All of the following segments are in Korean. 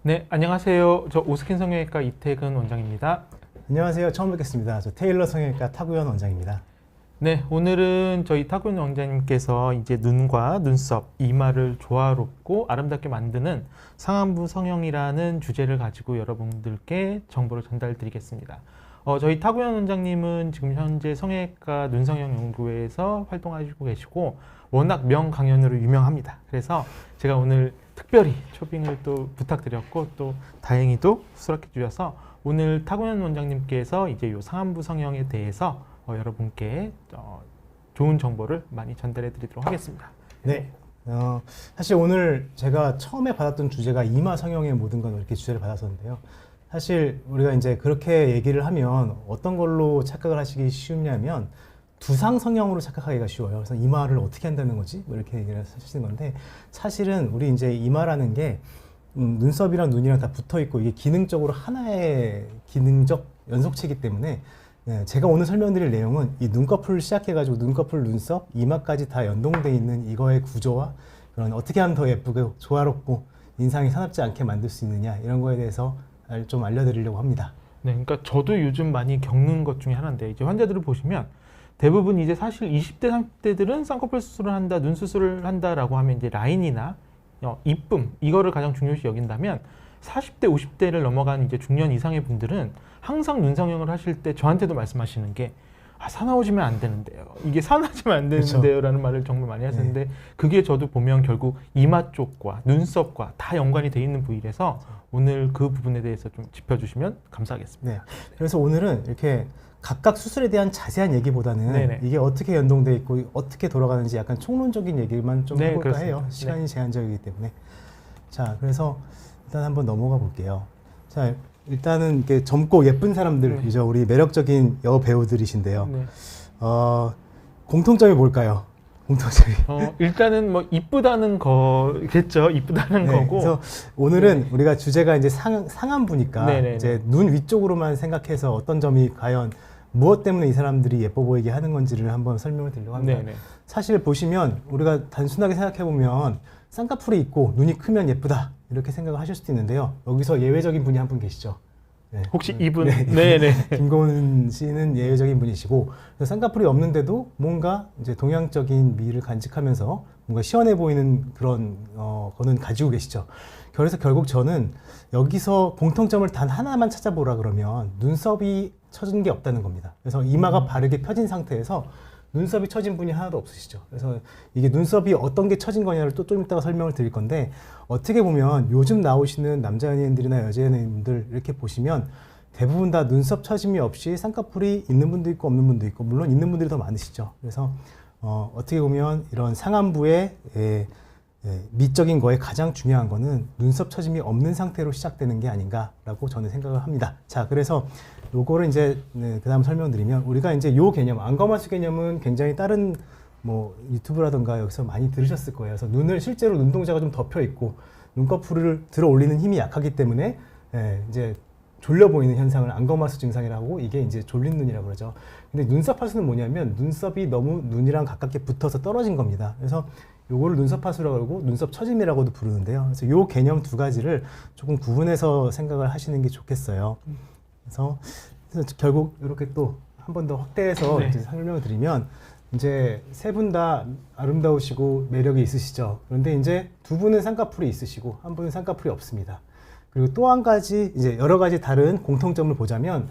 네, 안녕하세요. 저 오스킨 성형외과 이태근 원장입니다. 안녕하세요. 처음 뵙겠습니다. 저 테일러 성형외과 타구현 원장입니다. 네, 오늘은 저희 타구현 원장님께서 이제 눈과 눈썹, 이마를 조화롭고 아름답게 만드는 상안부 성형이라는 주제를 가지고 여러분들께 정보를 전달드리겠습니다. 저희 타구현 원장님은 지금 현재 성형외과 눈성형 연구회에서 활동하시고 계시고 워낙 명강연으로 유명합니다. 그래서 제가 오늘 특별히 초빙을 또 부탁드렸고 또 다행히도 수락해 주셔서 오늘 타구현 원장님께서 이제 요 상안부 성형에 대해서 여러분께 좋은 정보를 많이 전달해 드리도록 하겠습니다. 네. 사실 오늘 제가 처음에 받았던 주제가 이마 성형의 모든 건 이렇게 주제를 받았었는데요. 사실 우리가 이제 그렇게 얘기를 하면 어떤 걸로 착각을 하시기 쉬우냐면 두상 성형으로 착각하기가 쉬워요. 그래서 이마를 어떻게 한다는 거지? 뭐 이렇게 얘기를 하시는 건데 사실은 우리 이제 이마라는 게 눈썹이랑 눈이랑 다 붙어 있고 이게 기능적으로 하나의 기능적 연속체이기 때문에 제가 오늘 설명드릴 내용은 이 눈꺼풀을 시작해가지고 눈꺼풀, 눈썹, 이마까지 다 연동돼 있는 이거의 구조와 그런 어떻게 하면 더 예쁘고 조화롭고 인상이 사납지 않게 만들 수 있느냐 이런 거에 대해서 좀 알려드리려고 합니다. 네, 그러니까 저도 요즘 많이 겪는 것 중에 하나인데 이제 환자들을 보시면 대부분 이제 사실 20대, 30대들은 쌍꺼풀 수술을 한다, 눈 수술을 한다라고 하면 이제 라인이나 이쁨 이거를 가장 중요시 여긴다면 40대, 50대를 넘어간 이제 중년 이상의 분들은 항상 눈 성형을 하실 때 저한테도 말씀하시는 게 사나워지면 안 되는데요. 이게 사나워지면 안 되는데요. 그렇죠. 라는 말을 정말 많이 하시는데 그게 저도 보면 결국 이마 쪽과 눈썹과 다 연관이 돼 있는 부위라서 오늘 그 부분에 대해서 좀 짚어주시면 감사하겠습니다. 네. 그래서 오늘은 이렇게 각각 수술에 대한 자세한 얘기보다는 네네. 이게 어떻게 연동돼 있고 어떻게 돌아가는지 약간 총론적인 얘기만 좀 네, 해볼까 그렇습니다. 해요. 네. 시간이 제한적이기 때문에. 자, 그래서 일단 한번 넘어가 볼게요. 자, 일단은 이렇게 젊고 예쁜 사람들이죠. 우리 매력적인 여배우들이신데요. 네. 공통점이 뭘까요? 공통점이. 일단은 뭐 이쁘다는 거겠죠. 이쁘다는 네, 거고. 그래서 오늘은 우리가 주제가 이제 상안부니까 네네네. 이제 눈 위쪽으로만 생각해서 어떤 점이 과연 무엇 때문에 이 사람들이 예뻐 보이게 하는 건지를 한번 설명을 드리려고 합니다. 네네. 사실 보시면 우리가 단순하게 생각해 보면 쌍꺼풀이 있고 눈이 크면 예쁘다 이렇게 생각을 하실 수도 있는데요. 여기서 예외적인 분이 한 분 계시죠. 네. 혹시 이분? 네. 네네. 김고은 씨는 예외적인 분이시고 쌍꺼풀이 없는데도 뭔가 이제 동양적인 미를 간직하면서 뭔가 시원해 보이는 그런 거는 가지고 계시죠. 그래서 결국 저는 여기서 공통점을 단 하나만 찾아보라 그러면 눈썹이 처진 게 없다는 겁니다. 그래서 이마가 바르게 펴진 상태에서 눈썹이 처진 분이 하나도 없으시죠. 그래서 이게 눈썹이 어떤 게 처진 거냐를 또 좀 이따가 설명을 드릴 건데 어떻게 보면 요즘 나오시는 남자 연예인들이나 여자 연예인들 이렇게 보시면 대부분 다 눈썹 처짐이 없이 쌍꺼풀이 있는 분도 있고 없는 분도 있고 물론 있는 분들이 더 많으시죠. 그래서 어떻게 보면 이런 상안부의 미적인 거에 가장 중요한 거는 눈썹 처짐이 없는 상태로 시작되는 게 아닌가라고 저는 생각을 합니다. 자, 그래서 요거를 이제 그 다음 설명드리면 우리가 이제 요 개념, 안검하수 개념은 굉장히 다른 뭐 유튜브라든가 여기서 많이 들으셨을 거예요. 그래서 눈을 실제로 눈동자가 좀 덮여 있고 눈꺼풀을 들어 올리는 힘이 약하기 때문에 이제 졸려 보이는 현상을 안검하수 증상이라고 이게 이제 졸린 눈이라고 그러죠. 근데 눈썹 하수는 뭐냐면 눈썹이 너무 눈이랑 가깝게 붙어서 떨어진 겁니다. 그래서 요거를 눈썹 하수라고 그러고 눈썹 처짐이라고도 부르는데요. 그래서 요 개념 두 가지를 조금 구분해서 생각을 하시는 게 좋겠어요. 그래서 결국 이렇게 또 한 번 더 확대해서 네. 이제 설명을 드리면 이제 세 분 다 아름다우시고 매력이 있으시죠. 그런데 이제 두 분은 쌍꺼풀이 있으시고 한 분은 쌍꺼풀이 없습니다. 그리고 또 한 가지 이제 여러 가지 다른 공통점을 보자면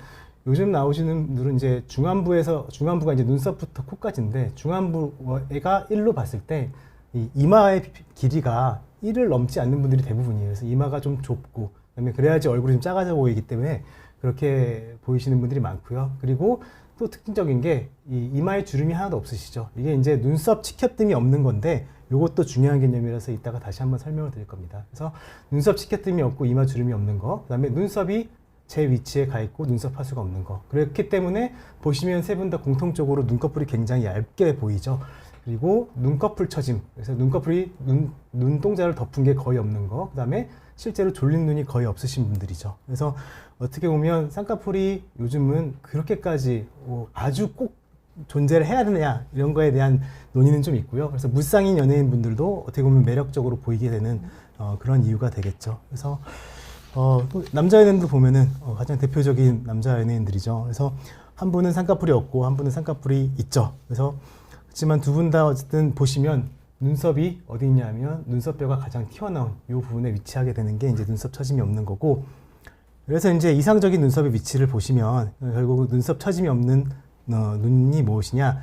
요즘 나오시는 분들은 이제 중안부가 이제 눈썹부터 코까지인데 중안부가 1로 봤을 때 이 이마의 길이가 1을 넘지 않는 분들이 대부분이에요. 그래서 이마가 좀 좁고 그다음에 그래야지 얼굴이 좀 작아져 보이기 때문에 그렇게 보이시는 분들이 많고요. 그리고 또 특징적인 게 이 이마에 주름이 하나도 없으시죠. 이게 이제 눈썹 치켜뜸이 없는 건데 이것도 중요한 개념이라서 이따가 다시 한번 설명을 드릴 겁니다. 그래서 눈썹 치켜뜸이 없고 이마 주름이 없는 거, 그다음에 눈썹이 제 위치에 가 있고 눈썹 하수가 없는 거. 그렇기 때문에 보시면 세 분 다 공통적으로 눈꺼풀이 굉장히 얇게 보이죠. 그리고 눈꺼풀 처짐, 그래서 눈꺼풀이 눈동자를 덮은 게 거의 없는 거, 그 다음에 실제로 졸린 눈이 거의 없으신 분들이죠. 그래서 어떻게 보면 쌍꺼풀이 요즘은 그렇게까지 아주 꼭 존재를 해야 되느냐 이런 거에 대한 논의는 좀 있고요. 그래서 무쌍인 연예인 분들도 어떻게 보면 매력적으로 보이게 되는 그런 이유가 되겠죠. 그래서 또 남자 연예인들 보면은 가장 대표적인 남자 연예인들이죠. 그래서 한 분은 쌍꺼풀이 없고 한 분은 쌍꺼풀이 있죠. 그래서 그렇지만 두 분 다 어쨌든 보시면 눈썹이 어디 있냐면 눈썹뼈가 가장 튀어나온 이 부분에 위치하게 되는 게 이제 눈썹 처짐이 없는 거고, 그래서 이제 이상적인 눈썹의 위치를 보시면 결국 눈썹 처짐이 없는 눈이 무엇이냐?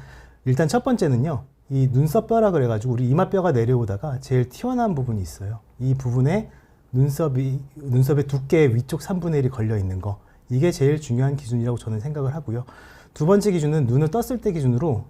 일단 첫 번째는요, 이 눈썹뼈라 그래가지고 우리 이마뼈가 내려오다가 제일 튀어나온 부분이 있어요. 이 부분에 눈썹의 두께의 위쪽 3분의 1이 걸려 있는 거, 이게 제일 중요한 기준이라고 저는 생각을 하고요. 두 번째 기준은 눈을 떴을 때 기준으로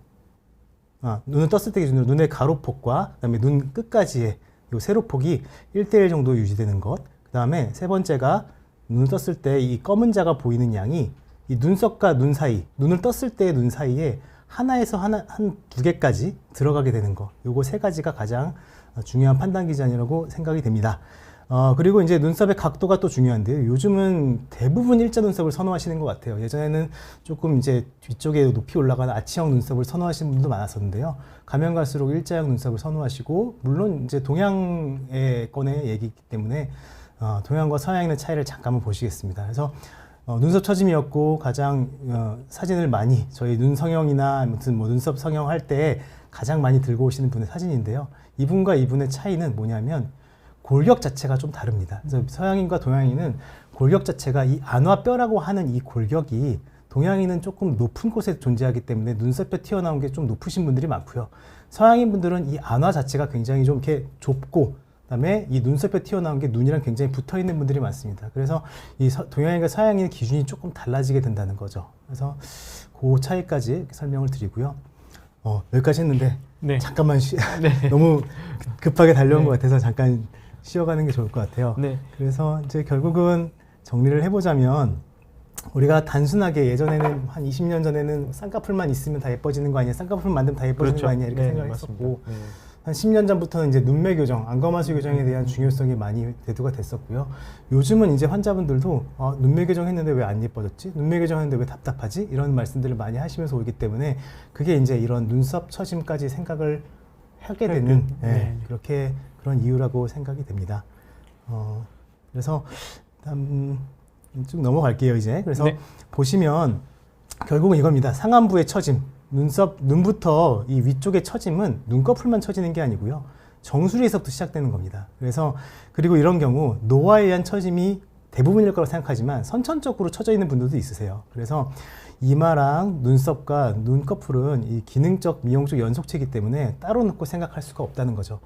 눈의 가로폭과 그다음에 눈 끝까지의 요 세로폭이 1대1 정도 유지되는 것. 그다음에 세 번째가 눈을 떴을 때 이 검은 자가 보이는 양이 이 눈썹과 눈 사이, 눈을 떴을 때의 눈 사이에 하나에서 한 두 개까지 들어가게 되는 거. 요거 세 가지가 가장 중요한 판단 기준이라고 생각이 됩니다. 그리고 이제 눈썹의 각도가 또 중요한데요. 요즘은 대부분 일자 눈썹을 선호하시는 것 같아요. 예전에는 조금 이제 뒤쪽에 높이 올라가는 아치형 눈썹을 선호하시는 분도 많았었는데요. 가면 갈수록 일자형 눈썹을 선호하시고, 물론 이제 동양의 건의 얘기이기 때문에 동양과 서양의 차이를 잠깐만 보시겠습니다. 그래서 눈썹 처짐이었고 가장 사진을 많이 저희 눈 성형이나 아무튼 뭐 눈썹 성형할 때 가장 많이 들고 오시는 분의 사진인데요. 이분과 이분의 차이는 뭐냐면 골격 자체가 좀 다릅니다. 그래서 서양인과 동양인은 골격 자체가 이 안화뼈라고 하는 이 골격이 동양인은 조금 높은 곳에 존재하기 때문에 눈썹뼈 튀어나온 게 좀 높으신 분들이 많고요. 서양인 분들은 이 안화 자체가 굉장히 좀 이렇게 좁고, 그다음에 이 눈썹뼈 튀어나온 게 눈이랑 굉장히 붙어 있는 분들이 많습니다. 그래서 이 동양인과 서양인의 기준이 조금 달라지게 된다는 거죠. 그래서 그 차이까지 이렇게 설명을 드리고요. 여기까지 했는데 네. 잠깐만 네. 너무 급하게 달려온 네. 것 같아서 잠깐 쉬어가는 게 좋을 것 같아요. 네. 그래서 이제 결국은 정리를 해보자면, 우리가 단순하게 예전에는 한 20년 전에는 쌍꺼풀만 있으면 다 예뻐지는 거 아니야, 쌍꺼풀 만들면 다 예뻐지는 그렇죠. 거 아니야, 이렇게 네, 생각을 맞습니다. 했었고, 네. 한 10년 전부터는 이제 눈매 교정, 안검하수 교정에 대한 중요성이 많이 대두가 됐었고요. 요즘은 이제 환자분들도 눈매 교정했는데 왜 안 예뻐졌지? 눈매 교정했는데 왜 답답하지? 이런 말씀들을 많이 하시면서 오기 때문에 그게 이제 이런 눈썹 처짐까지 생각을 하게 되는 그렇게 그런 이유라고 생각이 됩니다. 그래서 쭉 넘어갈게요 이제. 그래서 네. 보시면 결국은 이겁니다. 상안부의 처짐, 눈부터 이 위쪽의 처짐은 눈꺼풀만 처지는 게 아니고요, 정수리에서부터 시작되는 겁니다. 그래서 그리고 이런 경우 노화에 의한 처짐이 대부분일 거라고 생각하지만 선천적으로 처져 있는 분들도 있으세요. 그래서 이마랑 눈썹과 눈꺼풀은 이 기능적 미용적 연속체이기 때문에 따로 놓고 생각할 수가 없다는 거죠.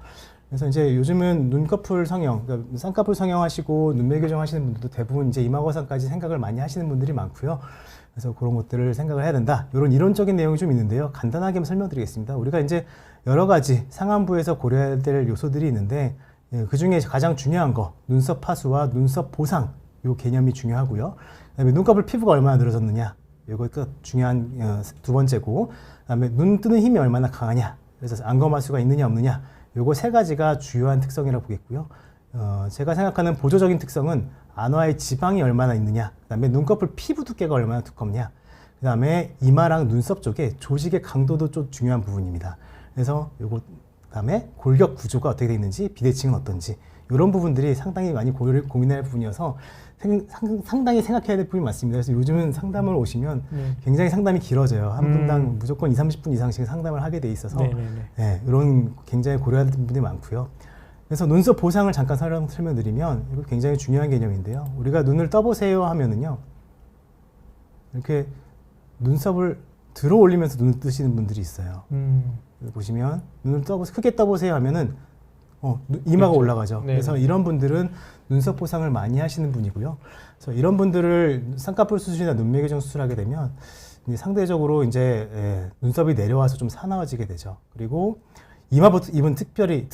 그래서 이제 요즘은 눈꺼풀 성형, 그러니까 쌍꺼풀 성형하시고 눈매 교정하시는 분들도 대부분 이제 이마거상까지 생각을 많이 하시는 분들이 많고요. 그래서 그런 것들을 생각을 해야 된다. 이런 이론적인 내용이 좀 있는데요. 간단하게 설명드리겠습니다. 우리가 이제 여러 가지 상안부에서 고려해야 될 요소들이 있는데, 그 중에 가장 중요한 거, 눈썹 하수와 눈썹 보상, 요 개념이 중요하고요. 그다음에 눈꺼풀 피부가 얼마나 늘어졌느냐, 이것도 중요한 두 번째고, 그다음에 눈 뜨는 힘이 얼마나 강하냐, 그래서 안검하수가 있느냐 없느냐, 요거 세 가지가 주요한 특성이라고 보겠고요. 제가 생각하는 보조적인 특성은 안화의 지방이 얼마나 있느냐, 그다음에 눈꺼풀 피부 두께가 얼마나 두껍냐, 그다음에 이마랑 눈썹 쪽에 조직의 강도도 좀 중요한 부분입니다. 그래서 요거 그다음에 골격 구조가 어떻게 되어 있는지, 비대칭은 어떤지, 이런 부분들이 상당히 많이 고민할 부분이어서 상당히 생각해야 될 부분이 많습니다. 그래서 요즘은 상담을 오시면 굉장히 상담이 길어져요. 한 분당 무조건 20, 30분 이상씩 상담을 하게 돼 있어서 이런 굉장히 고려해야 될 부분이 많고요. 그래서 눈썹 보상을 잠깐 설명드리면, 이거 굉장히 중요한 개념인데요. 우리가 눈을 떠보세요 하면은요, 이렇게 눈썹을 들어 올리면서 눈을 뜨시는 분들이 있어요. 보시면 눈을 크게 떠보세요 하면은 이마가 그렇죠. 올라가죠. 네. 그래서 이런 분들은 눈썹 보상을 많이 하시는 분이고요. 그래서 이런 분들을 쌍꺼풀 수술이나 눈매 교정 수술하게 되면 상대적으로 이제 눈썹이 내려와서 좀 사나워지게 되죠. 그리고 이분 특별히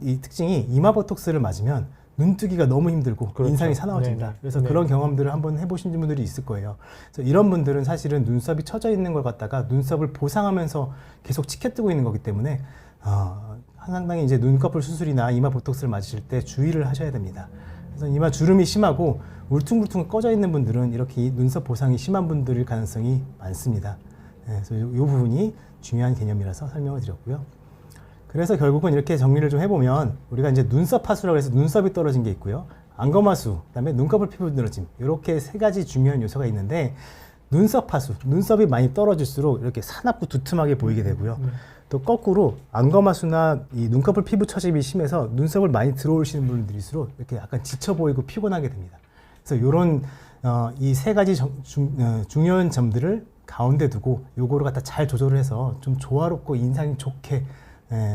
이 특징이 이마 보톡스를 맞으면 눈뜨기가 너무 힘들고 그렇죠. 인상이 사나워집니다. 네네. 그래서 그런 경험들을 한번 해보신 분들이 있을 거예요. 그래서 이런 분들은 사실은 눈썹이 처져 있는 걸 갖다가 눈썹을 보상하면서 계속 치켜뜨고 있는 거기 때문에 상당히 이제 눈꺼풀 수술이나 이마 보톡스를 맞으실 때 주의를 하셔야 됩니다. 그래서 이마 주름이 심하고 울퉁불퉁 꺼져 있는 분들은 이렇게 눈썹 보상이 심한 분들일 가능성이 많습니다. 그래서 이 부분이 중요한 개념이라서 설명을 드렸고요. 그래서 결국은 이렇게 정리를 좀 해보면, 우리가 이제 눈썹 하수라고 해서 눈썹이 떨어진 게 있고요, 안검하수, 그다음에 눈꺼풀 피부 늘어짐 이렇게 세 가지 중요한 요소가 있는데 눈썹 하수, 눈썹이 많이 떨어질수록 이렇게 사납고 두툼하게 보이게 되고요. 또 거꾸로 안검하수나 이 눈꺼풀 피부 처짐이 심해서 눈썹을 많이 들어올리시는 분들일수록 이렇게 약간 지쳐 보이고 피곤하게 됩니다. 그래서 이런 이 세 가지 중요한 점들을 가운데 두고 요거를 갖다 잘 조절을 해서 좀 조화롭고 인상이 좋게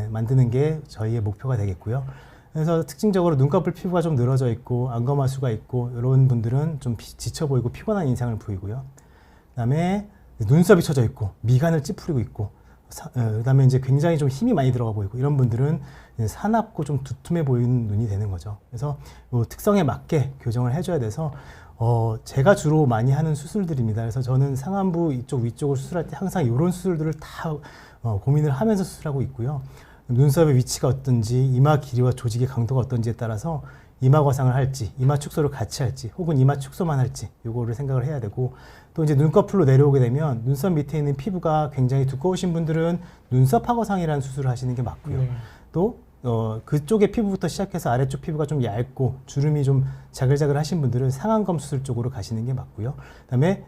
만드는 게 저희의 목표가 되겠고요. 그래서 특징적으로 눈꺼풀 피부가 좀 늘어져 있고 안검하수가 있고 이런 분들은 좀 지쳐 보이고 피곤한 인상을 보이고요. 그다음에 눈썹이 처져 있고 미간을 찌푸리고 있고 그다음에 이제 굉장히 좀 힘이 많이 들어가 보이고 이런 분들은 사납고 좀 두툼해 보이는 눈이 되는 거죠. 그래서 이 특성에 맞게 교정을 해줘야 돼서 제가 주로 많이 하는 수술들입니다. 그래서 저는 상안부 이쪽 위쪽을 수술할 때 항상 이런 수술들을 다 고민을 하면서 수술하고 있고요. 눈썹의 위치가 어떤지, 이마 길이와 조직의 강도가 어떤지에 따라서 이마 거상을 할지, 이마 축소를 같이 할지, 혹은 이마 축소만 할지 요거를 생각을 해야 되고 또 이제 눈꺼풀로 내려오게 되면 눈썹 밑에 있는 피부가 굉장히 두꺼우신 분들은 눈썹 하거상이라는 수술을 하시는 게 맞고요. 또 그쪽의 피부부터 시작해서 아래쪽 피부가 좀 얇고 주름이 좀 자글자글 하신 분들은 상안검 수술 쪽으로 가시는 게 맞고요. 그다음에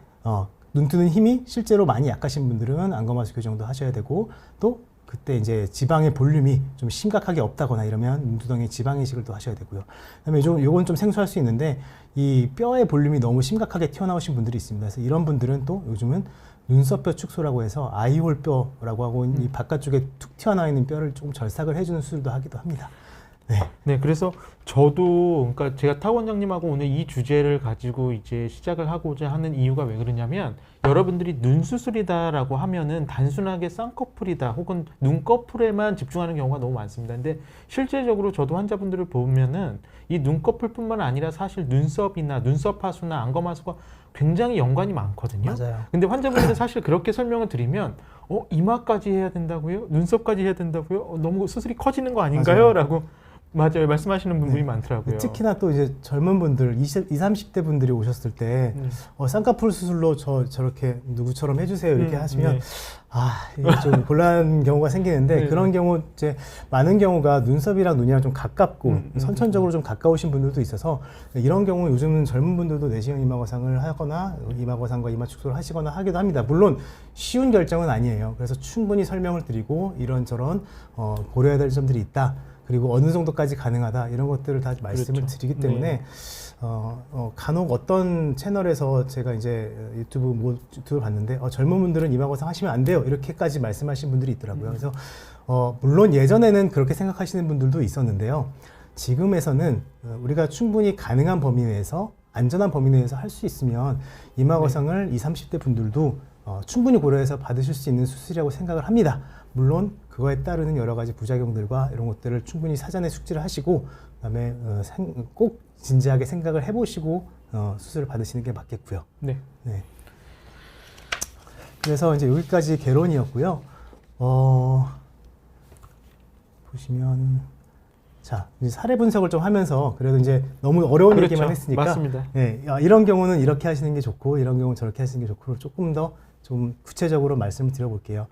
눈 뜨는 힘이 실제로 많이 약하신 분들은 안검하수 교정도 하셔야 되고 또 그때 이제 지방의 볼륨이 좀 심각하게 없다거나 이러면 눈두덩이 지방 이식을 또 하셔야 되고요. 그다음에 요건 좀 생소할 수 있는데 이 뼈의 볼륨이 너무 심각하게 튀어나오신 분들이 있습니다. 그래서 이런 분들은 또 요즘은 눈썹뼈 축소라고 해서 아이홀 뼈라고 하고 이 바깥쪽에 툭 튀어나와 있는 뼈를 조금 절삭을 해주는 수술도 하기도 합니다. 네, 그래서 저도 그러니까 제가 타 원장님하고 오늘 이 주제를 가지고 이제 시작을 하고자 하는 이유가 왜 그러냐면 여러분들이 눈 수술이다라고 하면은 단순하게 쌍꺼풀이다 혹은 눈꺼풀에만 집중하는 경우가 너무 많습니다. 근데 실제적으로 저도 환자분들을 보면은 이 눈꺼풀뿐만 아니라 사실 눈썹이나 눈썹 하수나 안검하수가 굉장히 연관이 많거든요. 맞아요. 근데 환자분들 사실 그렇게 설명을 드리면 이마까지 해야 된다고요? 눈썹까지 해야 된다고요? 너무 수술이 커지는 거 아닌가요? 맞아요. 라고 맞아요. 말씀하시는 분들이 많더라고요. 특히나 또 이제 젊은 분들, 20, 30대 분들이 오셨을 때, 쌍꺼풀 수술로 저렇게 누구처럼 해주세요. 이렇게 하시면, 이게 좀 곤란한 경우가 생기는데, 그런 경우, 이제 많은 경우가 눈썹이랑 눈이랑 좀 가깝고, 선천적으로 좀 가까우신 분들도 있어서, 이런 경우 요즘은 젊은 분들도 내시경 이마거상을 하거나, 이마거상과 이마 축소를 하시거나 하기도 합니다. 물론, 쉬운 결정은 아니에요. 그래서 충분히 설명을 드리고, 이런저런, 고려해야 될 점들이 있다. 그리고 어느 정도까지 가능하다 이런 것들을 다 말씀을 드리기 때문에 간혹 어떤 채널에서 제가 이제 유튜브 봤는데 젊은 분들은 이마거상 하시면 안 돼요 이렇게까지 말씀하신 분들이 있더라고요. 그래서 물론 예전에는 그렇게 생각하시는 분들도 있었는데요. 지금에서는 우리가 충분히 가능한 범위 내에서 안전한 범위 내에서 할 수 있으면 이마거상을 20, 30대 분들도 충분히 고려해서 받으실 수 있는 수술이라고 생각을 합니다. 물론 그거에 따르는 여러 가지 부작용들과 이런 것들을 충분히 사전에 숙지를 하시고 그다음에 꼭 진지하게 생각을 해보시고 수술을 받으시는 게 맞겠고요. 네. 그래서 이제 여기까지 개론이었고요. 보시면 자 이제 사례 분석을 좀 하면서 그래도 이제 너무 어려운 그렇죠. 얘기만 했으니까 맞습니다. 이런 경우는 이렇게 하시는 게 좋고 이런 경우는 저렇게 하시는 게 좋고 조금 더 좀 구체적으로 말씀을 드려볼게요.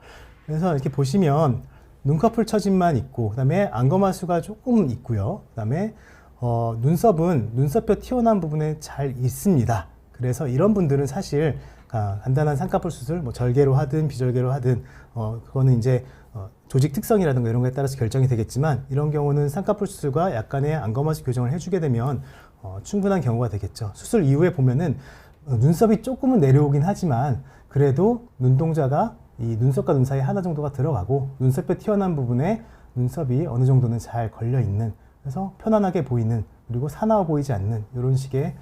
그래서 이렇게 보시면 눈꺼풀 처짐만 있고 그다음에 안검하수가 조금 있고요. 그다음에 눈썹은 눈썹뼈 튀어나온 부분에 잘 있습니다. 그래서 이런 분들은 사실 간단한 쌍꺼풀 수술, 뭐 절개로 하든 비절개로 하든 그거는 이제 조직 특성이라든가 이런 거에 따라서 결정이 되겠지만 이런 경우는 쌍꺼풀 수술과 약간의 안검하수 교정을 해주게 되면 충분한 경우가 되겠죠. 수술 이후에 보면은 눈썹이 조금은 내려오긴 하지만 그래도 눈동자가 이 눈썹과 눈 사이에 하나 정도가 들어가고 눈썹뼈 튀어나온 부분에 눈썹이 어느 정도는 잘 걸려 있는 그래서 편안하게 보이는 그리고 사나워 보이지 않는 이런 식의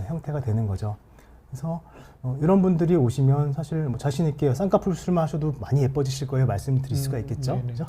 형태가 되는 거죠. 그래서 이런 분들이 오시면 사실 뭐 자신 있게 쌍꺼풀 수술만 하셔도 많이 예뻐지실 거예요. 말씀드릴 수가 있겠죠. 그렇죠?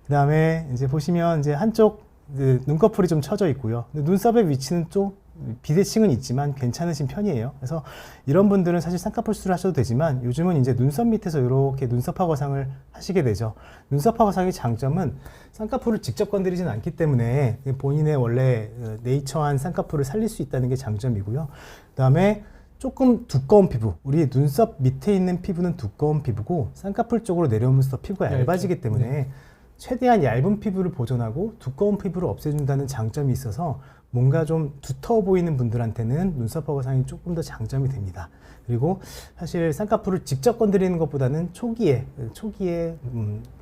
그다음에 이제 보시면 이제 한쪽 눈꺼풀이 좀 처져 있고요. 눈썹의 위치는 좀 비대칭은 있지만 괜찮으신 편이에요. 그래서 이런 분들은 사실 쌍꺼풀 수술을 하셔도 되지만 요즘은 이제 눈썹 밑에서 이렇게 눈썹 하거상을 하시게 되죠. 눈썹 하거상의 장점은 쌍꺼풀을 직접 건드리진 않기 때문에 본인의 원래 네이처한 쌍꺼풀을 살릴 수 있다는 게 장점이고요. 그다음에 조금 두꺼운 피부, 우리 눈썹 밑에 있는 피부는 두꺼운 피부고 쌍꺼풀 쪽으로 내려오면서 피부가 얇아지기 때문에 최대한 얇은 피부를 보존하고 두꺼운 피부를 없애준다는 장점이 있어서 뭔가 좀 두터워 보이는 분들한테는 눈썹 허거상이 조금 더 장점이 됩니다. 그리고 사실 쌍꺼풀을 직접 건드리는 것보다는 초기에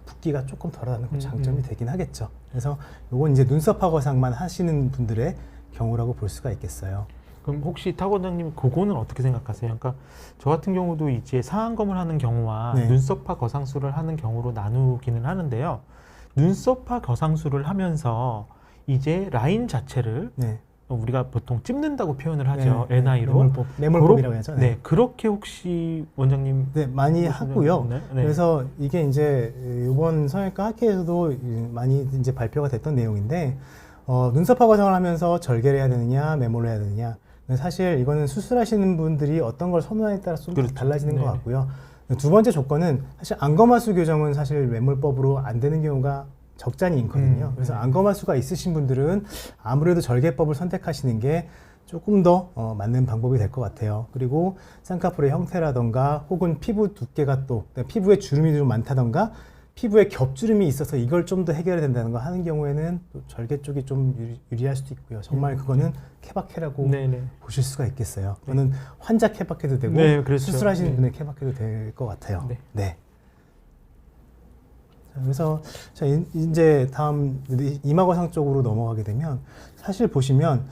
붓기가 조금 덜하다는 그 장점이 되긴 하겠죠. 그래서 이건 이제 눈썹 허거상만 하시는 분들의 경우라고 볼 수가 있겠어요. 그럼 혹시 탁 원장님 그거는 어떻게 생각하세요? 그러니까 저 같은 경우도 이제 상안검을 하는 경우와 네. 눈썹화 거상술을 하는 경우로 나누기는 하는데요. 눈썹화 거상술을 하면서 이제 라인 자체를 네. 우리가 보통 찝는다고 표현을 하죠. NI로. 매몰법이라고 하죠. 네. 그렇게 혹시 원장님 네, 많이 하고요. 네. 그래서 이게 이제 이번 성형외과 학회에서도 많이 이제 발표가 됐던 내용인데 눈썹 허거상을 하면서 절개를 해야 되느냐, 매몰을 해야 되느냐. 사실 이거는 수술하시는 분들이 어떤 걸 선호하냐에 따라 좀 그렇죠. 달라지는 것 네네. 같고요. 두 번째 조건은 사실 안검하수 교정은 사실 매몰법으로 안 되는 경우가 적잖이 있거든요. 그래서 네. 안검하수가 있으신 분들은 아무래도 절개법을 선택하시는 게 조금 더 맞는 방법이 될 것 같아요. 그리고 쌍꺼풀의 형태라던가 혹은 피부 두께가 또 피부에 주름이 좀 많다던가 피부에 겹주름이 있어서 이걸 좀 더 해결해야 된다는 거 하는 경우에는 또 절개 쪽이 좀 유리할 수도 있고요. 정말 그거는 케바케라고 네네. 보실 수가 있겠어요. 그거는 환자 케바케도 되고 네, 그렇죠. 수술하시는 네. 분의 케바케도 될 것 같아요. 네. 네. 자, 그래서 자, 이제 다음 이마거상 쪽으로 넘어가게 되면 사실 보시면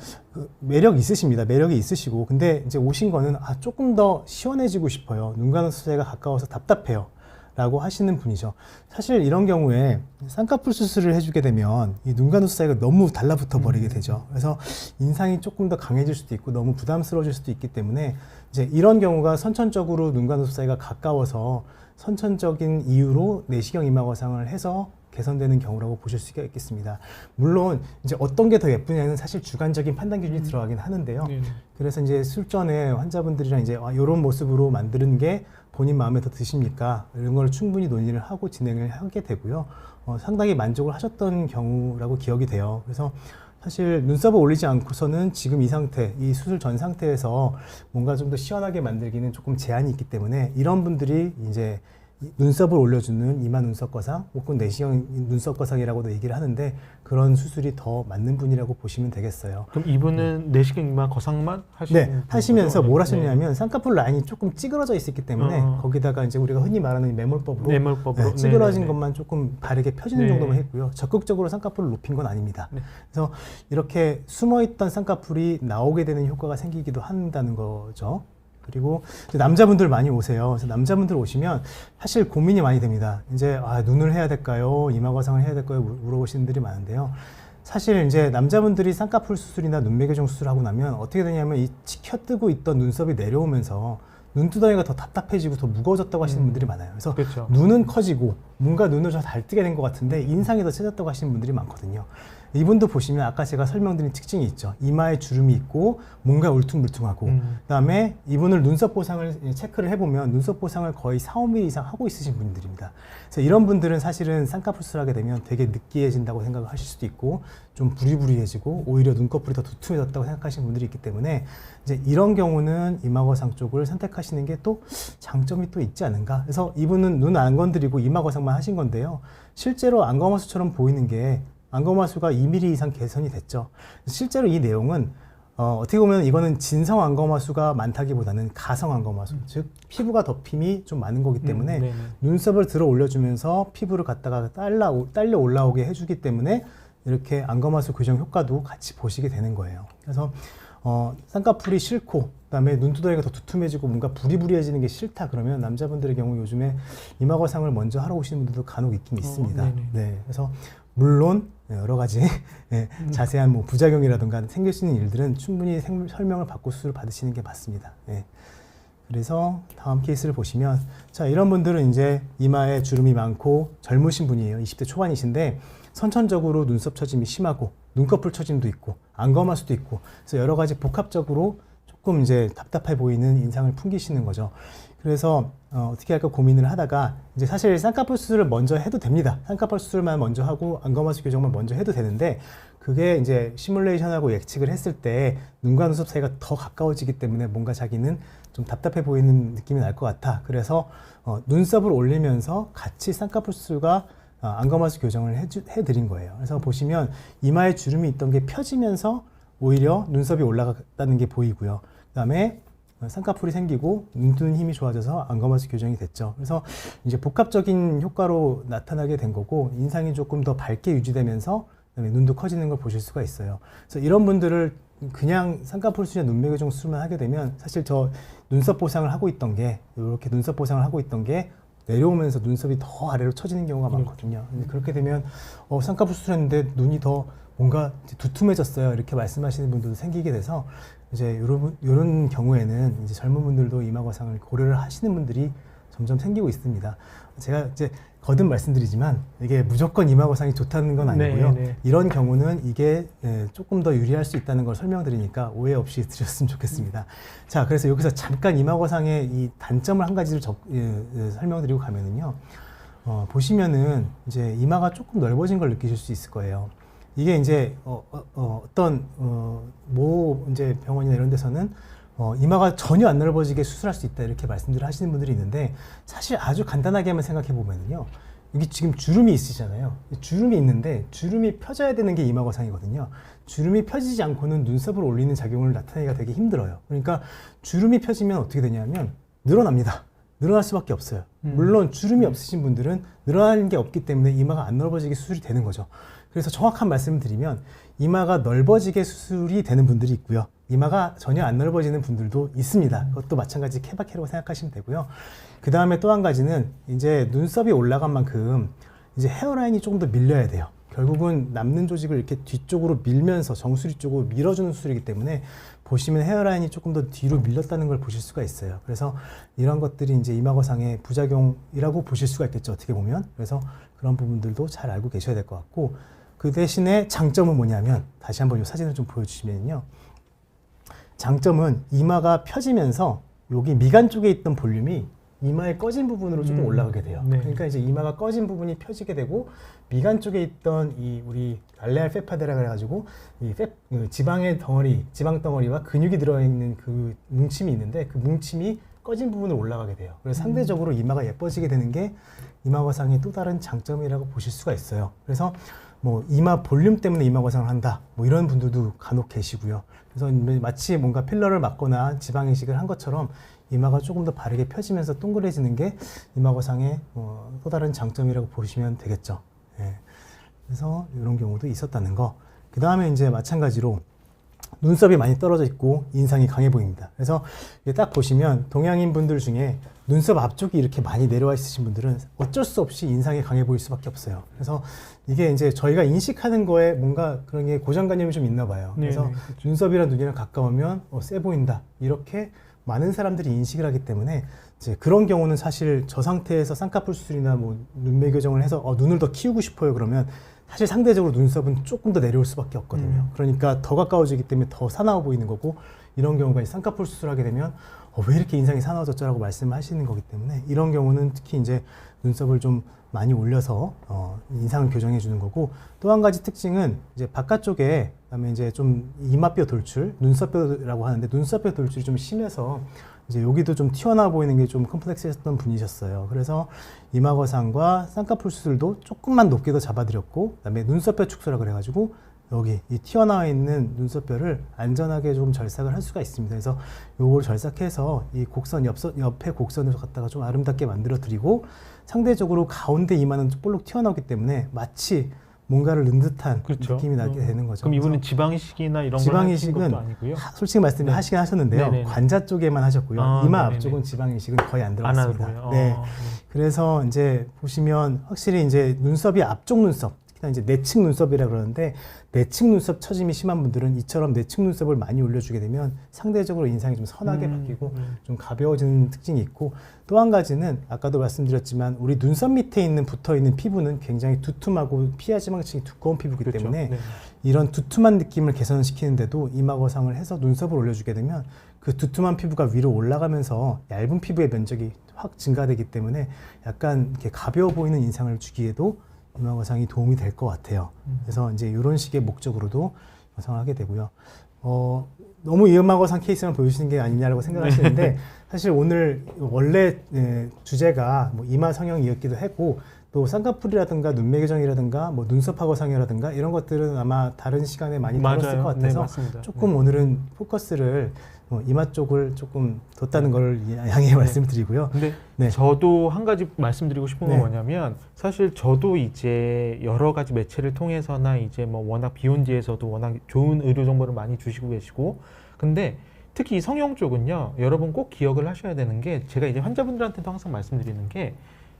매력 있으십니다. 매력이 있으시고 근데 이제 오신 거는 조금 더 시원해지고 싶어요. 눈가는 수세가 가까워서 답답해요. 라고 하시는 분이죠. 사실 이런 경우에 쌍꺼풀 수술을 해주게 되면 이 눈가누 사이가 너무 달라붙어 버리게 되죠. 그래서 인상이 조금 더 강해질 수도 있고 너무 부담스러워질 수도 있기 때문에 이제 이런 경우가 선천적으로 눈가누 사이가 가까워서 선천적인 이유로 내시경 이마거상을 해서 개선되는 경우라고 보실 수가 있겠습니다. 물론 이제 어떤 게 더 예쁘냐는 사실 주관적인 판단 기준이 들어가긴 하는데요. 네네. 그래서 이제 술전에 환자분들이랑 이제 이런 모습으로 만드는 게 본인 마음에 더 드십니까? 이런 걸 충분히 논의를 하고 진행을 하게 되고요. 상당히 만족을 하셨던 경우라고 기억이 돼요. 그래서 사실 눈썹을 올리지 않고서는 지금 이 상태, 이 수술 전 상태에서 뭔가 좀 더 시원하게 만들기는 조금 제한이 있기 때문에 이런 분들이 이제 눈썹을 올려주는 이마 눈썹 거상 혹은 내시경 눈썹 거상이라고도 얘기를 하는데 그런 수술이 더 맞는 분이라고 보시면 되겠어요. 그럼 이분은 내시경 이마 거상만 하시는 네, 하시면서 거죠? 뭘 네. 하셨냐면 쌍꺼풀 라인이 조금 찌그러져 있었기 때문에 거기다가 이제 우리가 흔히 말하는 매몰법으로 매몰법으로 찌그러진 네네네. 것만 조금 바르게 펴지는 네. 정도만 했고요. 적극적으로 쌍꺼풀을 높인 건 아닙니다. 네. 그래서 이렇게 숨어있던 쌍꺼풀이 나오게 되는 효과가 생기기도 한다는 거죠. 그리고 이제 남자분들 많이 오세요. 그래서 남자분들 오시면 사실 고민이 많이 됩니다. 이제 눈을 해야 될까요? 이마거상을 해야 될까요? 물어보시는 분들이 많은데요. 사실 이제 남자분들이 쌍꺼풀 수술이나 눈매 교정 수술하고 나면 어떻게 되냐면 이 치켜뜨고 있던 눈썹이 내려오면서 눈두덩이가 더 답답해지고 더 무거워졌다고 하시는 분들이 많아요. 그래서 그렇죠. 눈은 커지고 뭔가 눈을 더 잘 뜨게 된 것 같은데 인상이 더 세졌다고 하시는 분들이 많거든요. 이분도 보시면 아까 제가 설명드린 특징이 있죠. 이마에 주름이 있고 뭔가 울퉁불퉁하고 그다음에 이분을 눈썹 보상을 체크를 해보면 눈썹 보상을 거의 4, 5mm 이상 하고 있으신 분들입니다. 그래서 이런 분들은 사실은 쌍꺼풀 수술하게 되면 되게 느끼해진다고 생각을 하실 수도 있고 좀 부리부리해지고 오히려 눈꺼풀이 더 두툼해졌다고 생각하시는 분들이 있기 때문에 이제 이런 경우는 이마거상 쪽을 선택하시는 게 또 장점이 또 있지 않은가. 그래서 이분은 눈 안 건드리고 이마거상만 하신 건데요. 실제로 안검하수처럼 보이는 게 안검하수가 2mm 이상 개선이 됐죠. 실제로 이 내용은 어떻게 보면 이거는 진성 안검하수가 많다기보다는 가성 안검하수, 즉 피부가 덮임이 좀 많은 거기 때문에 네네. 눈썹을 들어 올려주면서 피부를 갖다가 딸려 올라오게 해주기 때문에 이렇게 안검하수 교정 효과도 같이 보시게 되는 거예요. 그래서 쌍꺼풀이 싫고 그다음에 눈두덩이가 더 두툼해지고 뭔가 부리부리해지는 게 싫다 그러면 남자분들의 경우 요즘에 이마거상을 먼저 하러 오시는 분들도 간혹 있긴 있습니다. 네네. 네, 그래서 물론 여러 가지 자세한 뭐 부작용이라든가 생길 수 있는 일들은 충분히 설명을 받고 수술을 받으시는 게 맞습니다. 네. 그래서 다음 케이스를 보시면 자 이런 분들은 이제 이마에 주름이 많고 젊으신 분이에요. 20대 초반이신데 선천적으로 눈썹 처짐이 심하고 눈꺼풀 처짐도 있고 안검하수도 있고 그래서 여러 가지 복합적으로 조금 이제 답답해 보이는 인상을 풍기시는 거죠. 그래서 어떻게 할까 고민을 하다가 이제 사실 쌍꺼풀 수술을 먼저 해도 됩니다. 쌍꺼풀 수술만 먼저 하고 안검하수 교정만 먼저 해도 되는데 그게 이제 시뮬레이션하고 예측을 했을 때 눈과 눈썹 사이가 더 가까워지기 때문에 뭔가 자기는 좀 답답해 보이는 느낌이 날 것 같아. 그래서 눈썹을 올리면서 같이 쌍꺼풀 수술과 안검하수 교정을 해드린 거예요. 그래서 보시면 이마에 주름이 있던 게 펴지면서 오히려 눈썹이 올라갔다는 게 보이고요. 그다음에 쌍꺼풀이 생기고 눈 뜨는 힘이 좋아져서 안검하수 교정이 됐죠. 그래서 이제 복합적인 효과로 나타나게 된 거고 인상이 조금 더 밝게 유지되면서 그다음에 눈도 커지는 걸 보실 수가 있어요. 그래서 이런 분들을 그냥 쌍꺼풀 수술이나 눈매 교정 수술만 하게 되면 사실 저 눈썹 보상을 하고 있던 게 이렇게 눈썹 보상을 하고 있던 게 내려오면서 눈썹이 더 아래로 처지는 경우가 많거든요. 근데 그렇게 되면 쌍꺼풀 수술했는데 눈이 더 뭔가 두툼해졌어요. 이렇게 말씀하시는 분들도 생기게 돼서 이제 이런 경우에는 이제 젊은 분들도 이마 거상을 고려를 하시는 분들이 점점 생기고 있습니다. 제가 이제 거듭 말씀드리지만 이게 무조건 이마 거상이 좋다는 건 아니고요. 네. 이런 경우는 이게 조금 더 유리할 수 있다는 걸 설명드리니까 오해 없이 들으셨으면 좋겠습니다. 자, 그래서 여기서 잠깐 이마 거상의 이 단점을 한 가지를 설명드리고 가면은요. 보시면은 이제 이마가 조금 넓어진 걸 느끼실 수 있을 거예요. 이게 이제 어떤 모 이제 병원이나 이런 데서는 이마가 전혀 안 넓어지게 수술할 수 있다 이렇게 말씀들을 하시는 분들이 있는데 사실 아주 간단하게만 생각해 보면은요. 여기 지금 주름이 있으시잖아요. 주름이 있는데 주름이 펴져야 되는 게 이마 거상이거든요. 주름이 펴지지 않고는 눈썹을 올리는 작용을 나타내기가 되게 힘들어요. 그러니까 주름이 펴지면 어떻게 되냐면 늘어납니다. 늘어날 수밖에 없어요. 물론 주름이 없으신 분들은 늘어나는 게 없기 때문에 이마가 안 넓어지게 수술이 되는 거죠. 그래서 정확한 말씀을 드리면 이마가 넓어지게 수술이 되는 분들이 있고요. 이마가 전혀 안 넓어지는 분들도 있습니다. 그것도 마찬가지 케바케라고 생각하시면 되고요. 그 다음에 또 한 가지는 이제 눈썹이 올라간 만큼 이제 헤어라인이 조금 더 밀려야 돼요. 결국은 남는 조직을 이렇게 뒤쪽으로 밀면서 정수리 쪽으로 밀어주는 수술이기 때문에 보시면 헤어라인이 조금 더 뒤로 밀렸다는 걸 보실 수가 있어요. 그래서 이런 것들이 이제 이마 거상의 부작용이라고 보실 수가 있겠죠. 어떻게 보면. 그래서 그런 부분들도 잘 알고 계셔야 될 것 같고 그 대신에 장점은 뭐냐면 다시 한번 이 사진을 좀 보여주시면요. 장점은 이마가 펴지면서 여기 미간 쪽에 있던 볼륨이 이마의 꺼진 부분으로 조금 올라가게 돼요. 네. 그러니까 이제 이마가 꺼진 부분이 펴지게 되고 미간 쪽에 있던 이 우리 알레알 페파데라 그래가지고 이 지방의 덩어리, 지방 덩어리와 근육이 들어있는 그 뭉침이 있는데 그 뭉침이 꺼진 부분으로 올라가게 돼요. 그래서 상대적으로 이마가 예뻐지게 되는 게 이마 거상의 또 다른 장점이라고 보실 수가 있어요. 그래서 뭐 이마 볼륨 때문에 이마 거상을 한다 뭐 이런 분들도 간혹 계시고요. 그래서 마치 뭔가 필러를 맞거나 지방 이식을 한 것처럼 이마가 조금 더 바르게 펴지면서 동그래지는 게 이마 거상의 또 다른 장점이라고 보시면 되겠죠. 예. 그래서 이런 경우도 있었다는 거. 그 다음에 이제 마찬가지로 눈썹이 많이 떨어져 있고 인상이 강해 보입니다. 그래서 딱 보시면 동양인 분들 중에 눈썹 앞쪽이 이렇게 많이 내려와 있으신 분들은 어쩔 수 없이 인상이 강해 보일 수밖에 없어요. 그래서 이게 이제 저희가 인식하는 거에 뭔가 그런 게 고정관념이 좀 있나 봐요. 그래서 네네, 그렇죠. 눈썹이랑 눈이랑 가까우면 세 보인다. 이렇게 많은 사람들이 인식을 하기 때문에 이제 그런 경우는 사실 저 상태에서 쌍꺼풀 수술이나 뭐 눈매 교정을 해서 눈을 더 키우고 싶어요. 그러면 사실 상대적으로 눈썹은 조금 더 내려올 수밖에 없거든요. 그러니까 더 가까워지기 때문에 더 사나워 보이는 거고 이런 경우가 이제 쌍꺼풀 수술하게 되면 왜 이렇게 인상이 사나워졌죠라고 말씀하시는 거기 때문에 이런 경우는 특히 이제 눈썹을 좀 많이 올려서 인상을 교정해 주는 거고 또 한 가지 특징은 이제 바깥쪽에 그다음에 이제 좀 이마뼈 돌출, 눈썹뼈라고 하는데 눈썹뼈 돌출이 좀 심해서 이제 여기도 좀 튀어나와 보이는 게 좀 컴플렉스했던 분이셨어요. 그래서 이마 거상과 쌍꺼풀 수술도 조금만 높게 더 잡아드렸고 그다음에 눈썹뼈 축소라 그래가지고 여기 이 튀어나와 있는 눈썹뼈를 안전하게 좀 절삭을 할 수가 있습니다. 그래서 요걸 절삭해서 이 곡선 옆에 곡선을 갖다가 좀 아름답게 만들어 드리고 상대적으로 가운데 이마는 볼록 튀어나오기 때문에 마치 뭔가를 넣은 듯한 그렇죠. 느낌이 나게 되는 거죠. 그럼 이분은 그래서 지방이식이나 이런 걸 하신 지방이식은 것도 아니고요? 솔직히 말씀드리면 네. 하시긴 하셨는데요. 네네네. 관자 쪽에만 하셨고요. 이마 네네네. 앞쪽은 지방이식은 거의 안 안 들어갔습니다. 하고요. 네. 그래서 이제 보시면 확실히 이제 눈썹이 앞쪽 눈썹, 특히나 이제 내측 눈썹이라 그러는데 내측 눈썹 처짐이 심한 분들은 이처럼 내측 눈썹을 많이 올려주게 되면 상대적으로 인상이 좀 선하게 바뀌고 좀 가벼워지는 특징이 있고 또 한 가지는 아까도 말씀드렸지만 우리 눈썹 밑에 있는 붙어 있는 피부는 굉장히 두툼하고 피하지방층이 두꺼운 피부이기 그렇죠. 때문에 네. 이런 두툼한 느낌을 개선시키는데도 이마 거상을 해서 눈썹을 올려주게 되면 그 두툼한 피부가 위로 올라가면서 얇은 피부의 면적이 확 증가되기 때문에 약간 이렇게 가벼워 보이는 인상을 주기에도 이마 거상이 도움이 될 것 같아요. 그래서 이제 이런 식의 목적으로도 거상하게 되고요. 너무 이음하고상 케이스만 보여주시는 게 아니냐라고 생각하시는데 사실 오늘 원래 주제가 뭐 이마 성형이었기도 했고 또 쌍꺼풀이라든가 눈매 교정이라든가 뭐 눈썹하고 상이라든가 이런 것들은 아마 다른 시간에 많이 다뤘을 것 같아서 맞습니다. 조금 오늘은 포커스를 이마 쪽을 조금 뒀다는 걸 양해 말씀드리고요. 근데 네. 저도 한 가지 말씀드리고 싶은 건 네. 뭐냐면 사실 저도 이제 여러 가지 매체를 통해서나 이제 뭐 워낙 비욘디에서도 워낙 좋은 의료 정보를 많이 주시고 계시고 근데 특히 이 성형 쪽은요 여러분 꼭 기억을 하셔야 되는 게 제가 이제 환자분들한테도 항상 말씀드리는 게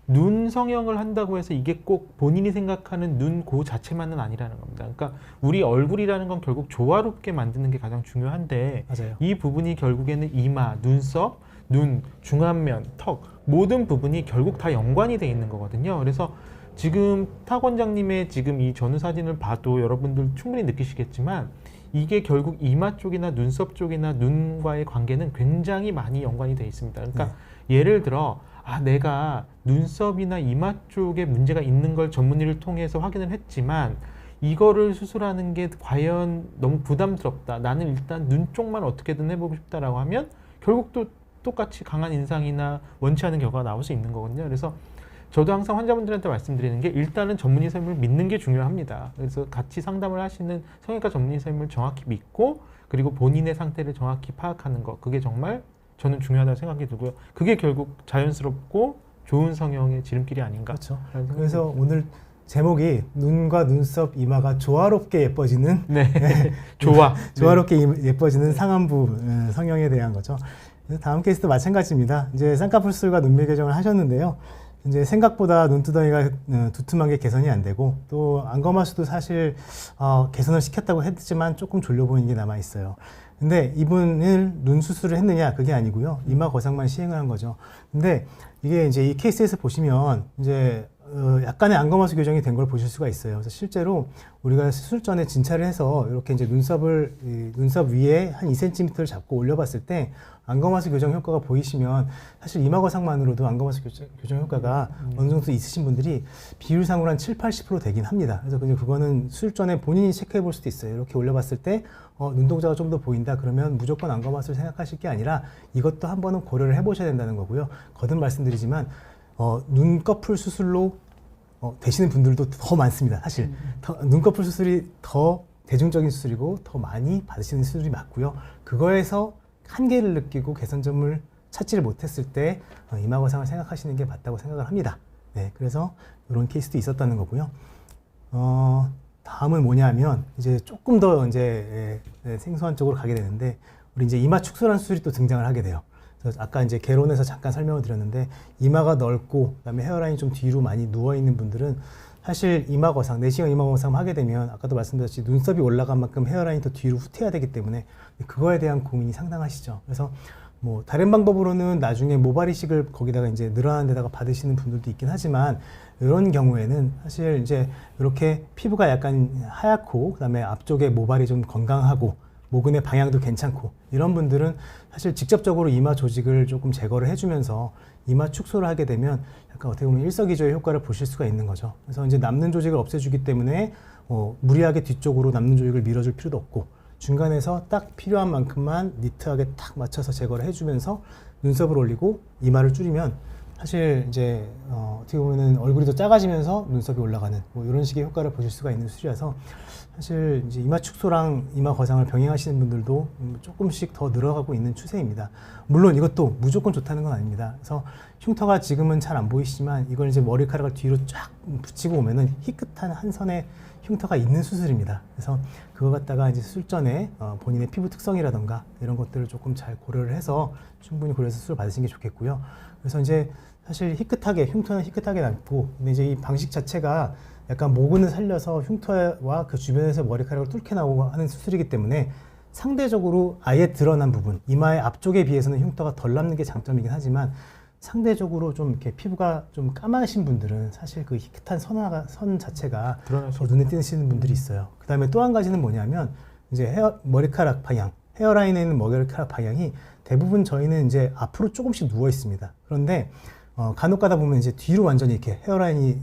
눈 성형을 한다고 해서 이게 꼭 본인이 생각하는 눈 그 자체만은 아니라는 겁니다. 그러니까 우리 얼굴이라는 건 결국 조화롭게 만드는 게 가장 중요한데 맞아요. 이 부분이 결국에는 이마, 눈썹, 눈, 중안면, 턱 모든 부분이 결국 다 연관이 돼 있는 거거든요. 그래서 지금 탁 원장님의 지금 이 전후 사진을 봐도 여러분들 충분히 느끼시겠지만 이게 결국 이마 쪽이나 눈썹 쪽이나 눈과의 관계는 굉장히 많이 연관이 돼 있습니다. 그러니까 예를 들어 내가 눈썹이나 이마 쪽에 문제가 있는 걸 전문의를 통해서 확인을 했지만 이거를 수술하는 게 과연 너무 부담스럽다. 나는 일단 눈 쪽만 어떻게든 해보고 싶다라고 하면 결국 또 똑같이 강한 인상이나 원치 않은 결과가 나올 수 있는 거거든요. 그래서 저도 항상 환자분들한테 말씀드리는 게 일단은 전문의 선생님을 믿는 게 중요합니다. 그래서 같이 상담을 하시는 성형외과 전문의 선생님을 정확히 믿고 그리고 본인의 상태를 정확히 파악하는 거 그게 정말 저는 중요하다고 생각이 들고요. 그게 결국 자연스럽고 좋은 성형의 지름길이 아닌가. 그렇죠. 그래서 오늘 제목이 눈과 눈썹, 이마가 조화롭게 예뻐지는 네. 좋아. 조화롭게 예뻐지는 상안부 성형에 대한 거죠. 다음 케이스도 마찬가지입니다. 이제 쌍꺼풀 수술과 눈매 교정을 하셨는데요. 이제 생각보다 눈두덩이가 두툼한 게 개선이 안 되고 또 안검하수도 사실 개선을 시켰다고 했지만 조금 졸려 보이는 게 남아 있어요. 근데 이분은 눈 수술을 했느냐 그게 아니고요. 이마 거상만 시행을 한 거죠. 근데 이게 이제 이 케이스에서 보시면 이제 약간의 안검하수 교정이 된 걸 보실 수가 있어요. 그래서 실제로 우리가 수술 전에 진찰을 해서 이렇게 이제 눈썹 위에 한 2cm를 잡고 올려봤을 때 안검하수 교정 효과가 보이시면 사실 이마 거상만으로도 안검하수 교정 효과가 어느 정도 있으신 분들이 비율상으로 한 70-80% 되긴 합니다. 그래서 그거는 수술 전에 본인이 체크해 볼 수도 있어요. 이렇게 올려봤을 때 눈동자가 좀 더 보인다 그러면 무조건 안검하수를 생각하실 게 아니라 이것도 한 번은 고려를 해보셔야 된다는 거고요. 거듭 말씀드리지만 눈꺼풀 수술로 되시는 분들도 더 많습니다. 사실 눈꺼풀 수술이 더 대중적인 수술이고 더 많이 받으시는 수술이 맞고요. 그거에서 한계를 느끼고 개선점을 찾지를 못했을 때 이마 거상을 생각하시는 게 맞다고 생각을 합니다. 네, 그래서 이런 케이스도 있었다는 거고요. 다음은 뭐냐면 이제 조금 더 이제 생소한 쪽으로 가게 되는데 우리 이제 이마 축소란 수술이 또 등장을 하게 돼요. 그래서 아까 이제 개론에서 잠깐 설명을 드렸는데 이마가 넓고 그다음에 헤어라인이 좀 뒤로 많이 누워 있는 분들은 사실 이마 거상, 내시경 이마 거상 하게 되면 아까도 말씀드렸듯이 눈썹이 올라간 만큼 헤어라인이 더 뒤로 후퇴해야 되기 때문에 그거에 대한 고민이 상당하시죠. 그래서 뭐 다른 방법으로는 나중에 모발 이식을 거기다가 이제 늘어나는 데다가 받으시는 분들도 있긴 하지만 이런 경우에는 사실 이제 이렇게 피부가 약간 하얗고 그다음에 앞쪽에 모발이 좀 건강하고 모근의 방향도 괜찮고 이런 분들은 사실 직접적으로 이마 조직을 조금 제거를 해주면서 이마 축소를 하게 되면 약간 어떻게 보면 일석이조의 효과를 보실 수가 있는 거죠. 그래서 이제 남는 조직을 없애주기 때문에 무리하게 뒤쪽으로 남는 조직을 밀어줄 필요도 없고 중간에서 딱 필요한 만큼만 니트하게 딱 맞춰서 제거를 해주면서 눈썹을 올리고 이마를 줄이면 사실 이제 어떻게 보면은 얼굴이 더 작아지면서 눈썹이 올라가는 뭐 이런 식의 효과를 보실 수가 있는 수술이라서 사실 이제 이마 축소랑 이마 거상을 병행하시는 분들도 조금씩 더 늘어가고 있는 추세입니다. 물론 이것도 무조건 좋다는 건 아닙니다. 그래서 흉터가 지금은 잘 안 보이시지만 이걸 이제 머리카락을 뒤로 쫙 붙이고 오면은 희끗한 한 선의 흉터가 있는 수술입니다. 그래서 그거 갖다가 이제 수술 전에 본인의 피부 특성이라던가 이런 것들을 조금 잘 고려를 해서 충분히 고려해서 수술 받으시는 게 좋겠고요. 그래서 이제 사실 희끗하게 흉터는 희끗하게 남고 근데 이제 이 방식 자체가 약간 모근을 살려서 흉터와 그 주변에서 머리카락을 뚫게 나오고 하는 수술이기 때문에 상대적으로 아예 드러난 부분 이마의 앞쪽에 비해서는 흉터가 덜 남는 게 장점이긴 하지만 상대적으로 좀 이렇게 피부가 좀 까마신 분들은 사실 그 희끗한 선 자체가 더 눈에 띄시는 분들이 있어요. 그 다음에 또 한 가지는 뭐냐면 이제 머리카락 방향, 헤어라인에 있는 머리카락 방향이 대부분 저희는 이제 앞으로 조금씩 누워 있습니다. 그런데 간혹 가다 보면 이제 뒤로 완전히 이렇게 헤어라인이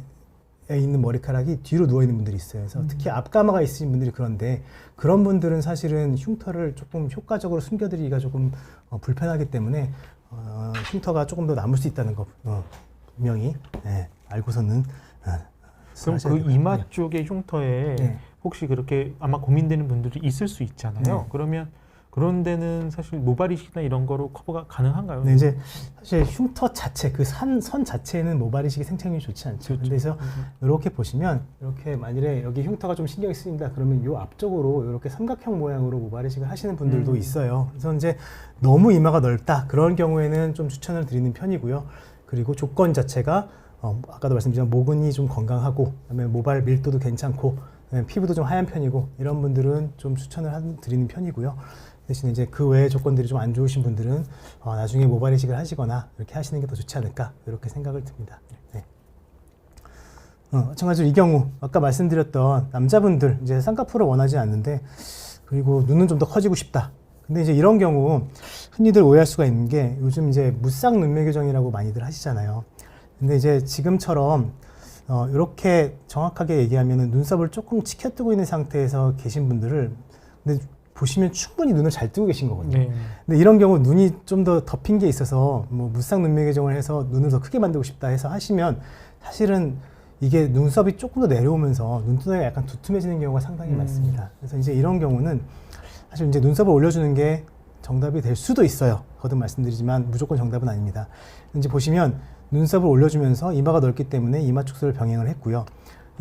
있는 머리카락이 뒤로 누워 있는 분들이 있어요. 그래서 특히 앞가마가 있으신 분들이 그런데 그런 분들은 사실은 흉터를 조금 효과적으로 숨겨드리기가 조금 불편하기 때문에 흉터가 조금 더 남을 수 있다는 거 분명히 알고서는 그럼 그 하셔야 이마 되고요. 쪽의 흉터에 네. 혹시 그렇게 아마 고민되는 분들이 있을 수 있잖아요. 네. 그러면 그런 데는 사실 모발 이식이나 이런 거로 커버가 가능한가요? 네, 이제 사실 흉터 자체 그 선 자체에는 모발 이식이 생착률이 좋지 않죠. 그렇죠. 그래서 이렇게 보시면 이렇게 만일에 여기 흉터가 좀 신경이 쓰인다 그러면 요 앞쪽으로 이렇게 삼각형 모양으로 모발 이식을 하시는 분들도 있어요. 그래서 이제 너무 이마가 넓다 그런 경우에는 좀 추천을 드리는 편이고요. 그리고 조건 자체가 아까도 말씀드린 모근이 좀 건강하고 그다음에 모발 밀도도 괜찮고 그다음에 피부도 좀 하얀 편이고 이런 분들은 좀 추천을 드리는 편이고요. 대신 이제 그 외의 조건들이 좀 안 좋으신 분들은 나중에 모발 이식을 하시거나 이렇게 하시는 게 더 좋지 않을까 이렇게 생각을 듭니다. 네. 마찬가지로 이 경우 아까 말씀드렸던 남자분들 이제 쌍꺼풀을 원하지 않는데 그리고 눈은 좀 더 커지고 싶다. 근데 이제 이런 경우 흔히들 오해할 수가 있는 게 요즘 이제 무쌍 눈매 교정이라고 많이들 하시잖아요. 근데 이제 지금처럼 이렇게 정확하게 얘기하면은 눈썹을 조금 치켜뜨고 있는 상태에서 계신 분들을 근데 보시면 충분히 눈을 잘 뜨고 계신 거거든요. 네. 근데 이런 경우 눈이 좀 더 덮인 게 있어서 뭐 무쌍 눈매 교정을 해서 눈을 더 크게 만들고 싶다 해서 하시면 사실은 이게 눈썹이 조금 더 내려오면서 눈두덩이가 약간 두툼해지는 경우가 상당히 많습니다. 그래서 이제 이런 경우는 사실 이제 눈썹을 올려주는 게 정답이 될 수도 있어요. 거듭 말씀드리지만 무조건 정답은 아닙니다. 이제 보시면 눈썹을 올려주면서 이마가 넓기 때문에 이마 축소를 병행을 했고요.